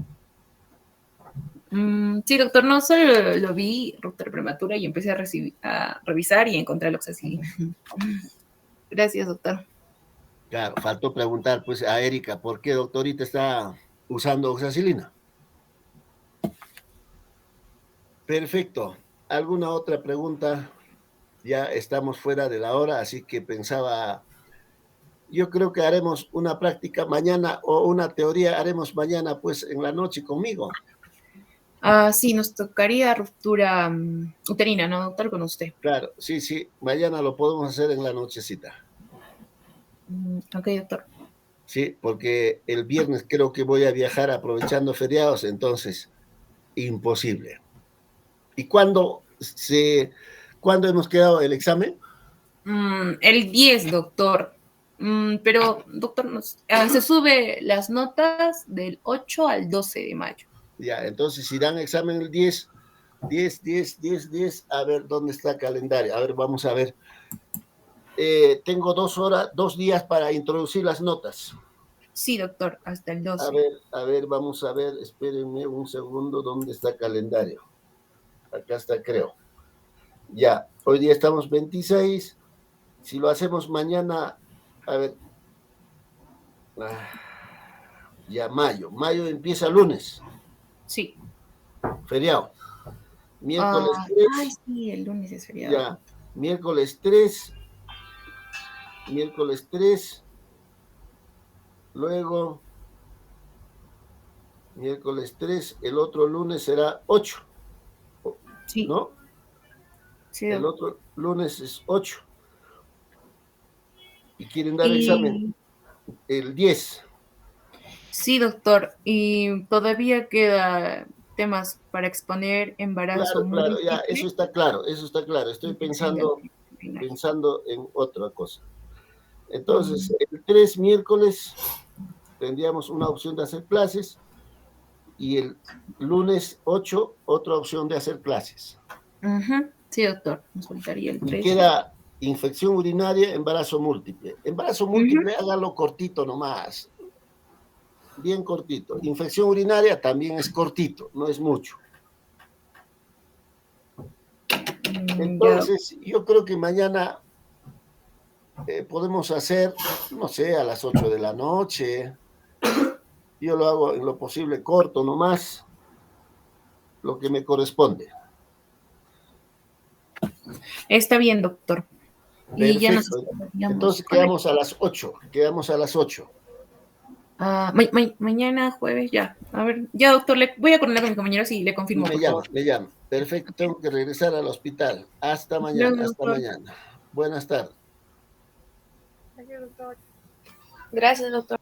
[SPEAKER 6] Sí, doctor, no solo lo vi, ruptura prematura, y empecé a revisar y encontré la oxacilina. Gracias, doctor.
[SPEAKER 5] Claro, faltó preguntar pues a Erika por qué doctorita está usando oxacilina. Perfecto. ¿Alguna otra pregunta? Ya estamos fuera de la hora, así que pensaba, yo creo que haremos una práctica mañana o una teoría haremos mañana pues en la noche conmigo.
[SPEAKER 6] Sí, nos tocaría ruptura uterina, ¿no, doctor? Con usted.
[SPEAKER 5] Claro, sí, mañana lo podemos hacer en la nochecita.
[SPEAKER 6] Ok, doctor.
[SPEAKER 5] Sí, porque el viernes creo que voy a viajar aprovechando feriados, entonces imposible. ¿Y cuándo hemos quedado el examen?
[SPEAKER 6] El 10, doctor. Pero, doctor, se sube las notas del 8 al 12 de mayo.
[SPEAKER 5] Ya, entonces si dan examen el 10, a ver dónde está el calendario. A ver, vamos a ver. Tengo 2 días para introducir las notas.
[SPEAKER 6] Sí, doctor, hasta el 12.
[SPEAKER 5] A ver, vamos a ver, espérenme un segundo, ¿dónde está el calendario? Acá está, creo. Ya, hoy día estamos 26. Si lo hacemos mañana, a ver. Ya, mayo. Mayo empieza lunes.
[SPEAKER 6] Sí.
[SPEAKER 5] Feriado. Miércoles 3.
[SPEAKER 6] Ay, sí, el lunes es feriado.
[SPEAKER 5] Ya, miércoles 3. Luego, miércoles 3. El otro lunes será 8.
[SPEAKER 6] Sí.
[SPEAKER 5] ¿No?
[SPEAKER 6] Sí,
[SPEAKER 5] el otro lunes es 8. Y quieren dar examen el 10.
[SPEAKER 6] Sí, doctor. Y todavía queda temas para exponer embarazo
[SPEAKER 5] Claro,
[SPEAKER 6] múltiple.
[SPEAKER 5] ya, eso está claro. Estoy pensando pensando en otra cosa. Entonces, el 3 miércoles tendríamos una opción de hacer clases y el lunes 8 otra opción de hacer clases.
[SPEAKER 6] Sí, doctor, nos faltaría el
[SPEAKER 5] Y
[SPEAKER 6] 3.
[SPEAKER 5] queda infección urinaria, embarazo múltiple. Embarazo múltiple, hágalo cortito nomás, bien cortito. Infección urinaria también es cortito, no es mucho. Entonces, yo creo que mañana podemos hacer, no sé, a las 8 de la noche. Yo lo hago en lo posible corto nomás, lo que me corresponde.
[SPEAKER 6] Está bien, doctor. Y ya nos
[SPEAKER 5] Perfecto. Entonces quedamos a las 8. Quedamos a las 8.
[SPEAKER 6] Mañana, jueves, ya. A ver, ya, doctor, le voy a coordinar con mis compañeros y le confirmo, por favor.
[SPEAKER 5] Me llama. Perfecto, tengo que regresar al hospital. Hasta mañana,
[SPEAKER 6] Luego,
[SPEAKER 5] hasta mañana. Buenas tardes.
[SPEAKER 3] Gracias, doctor.
[SPEAKER 4] Gracias, doctor.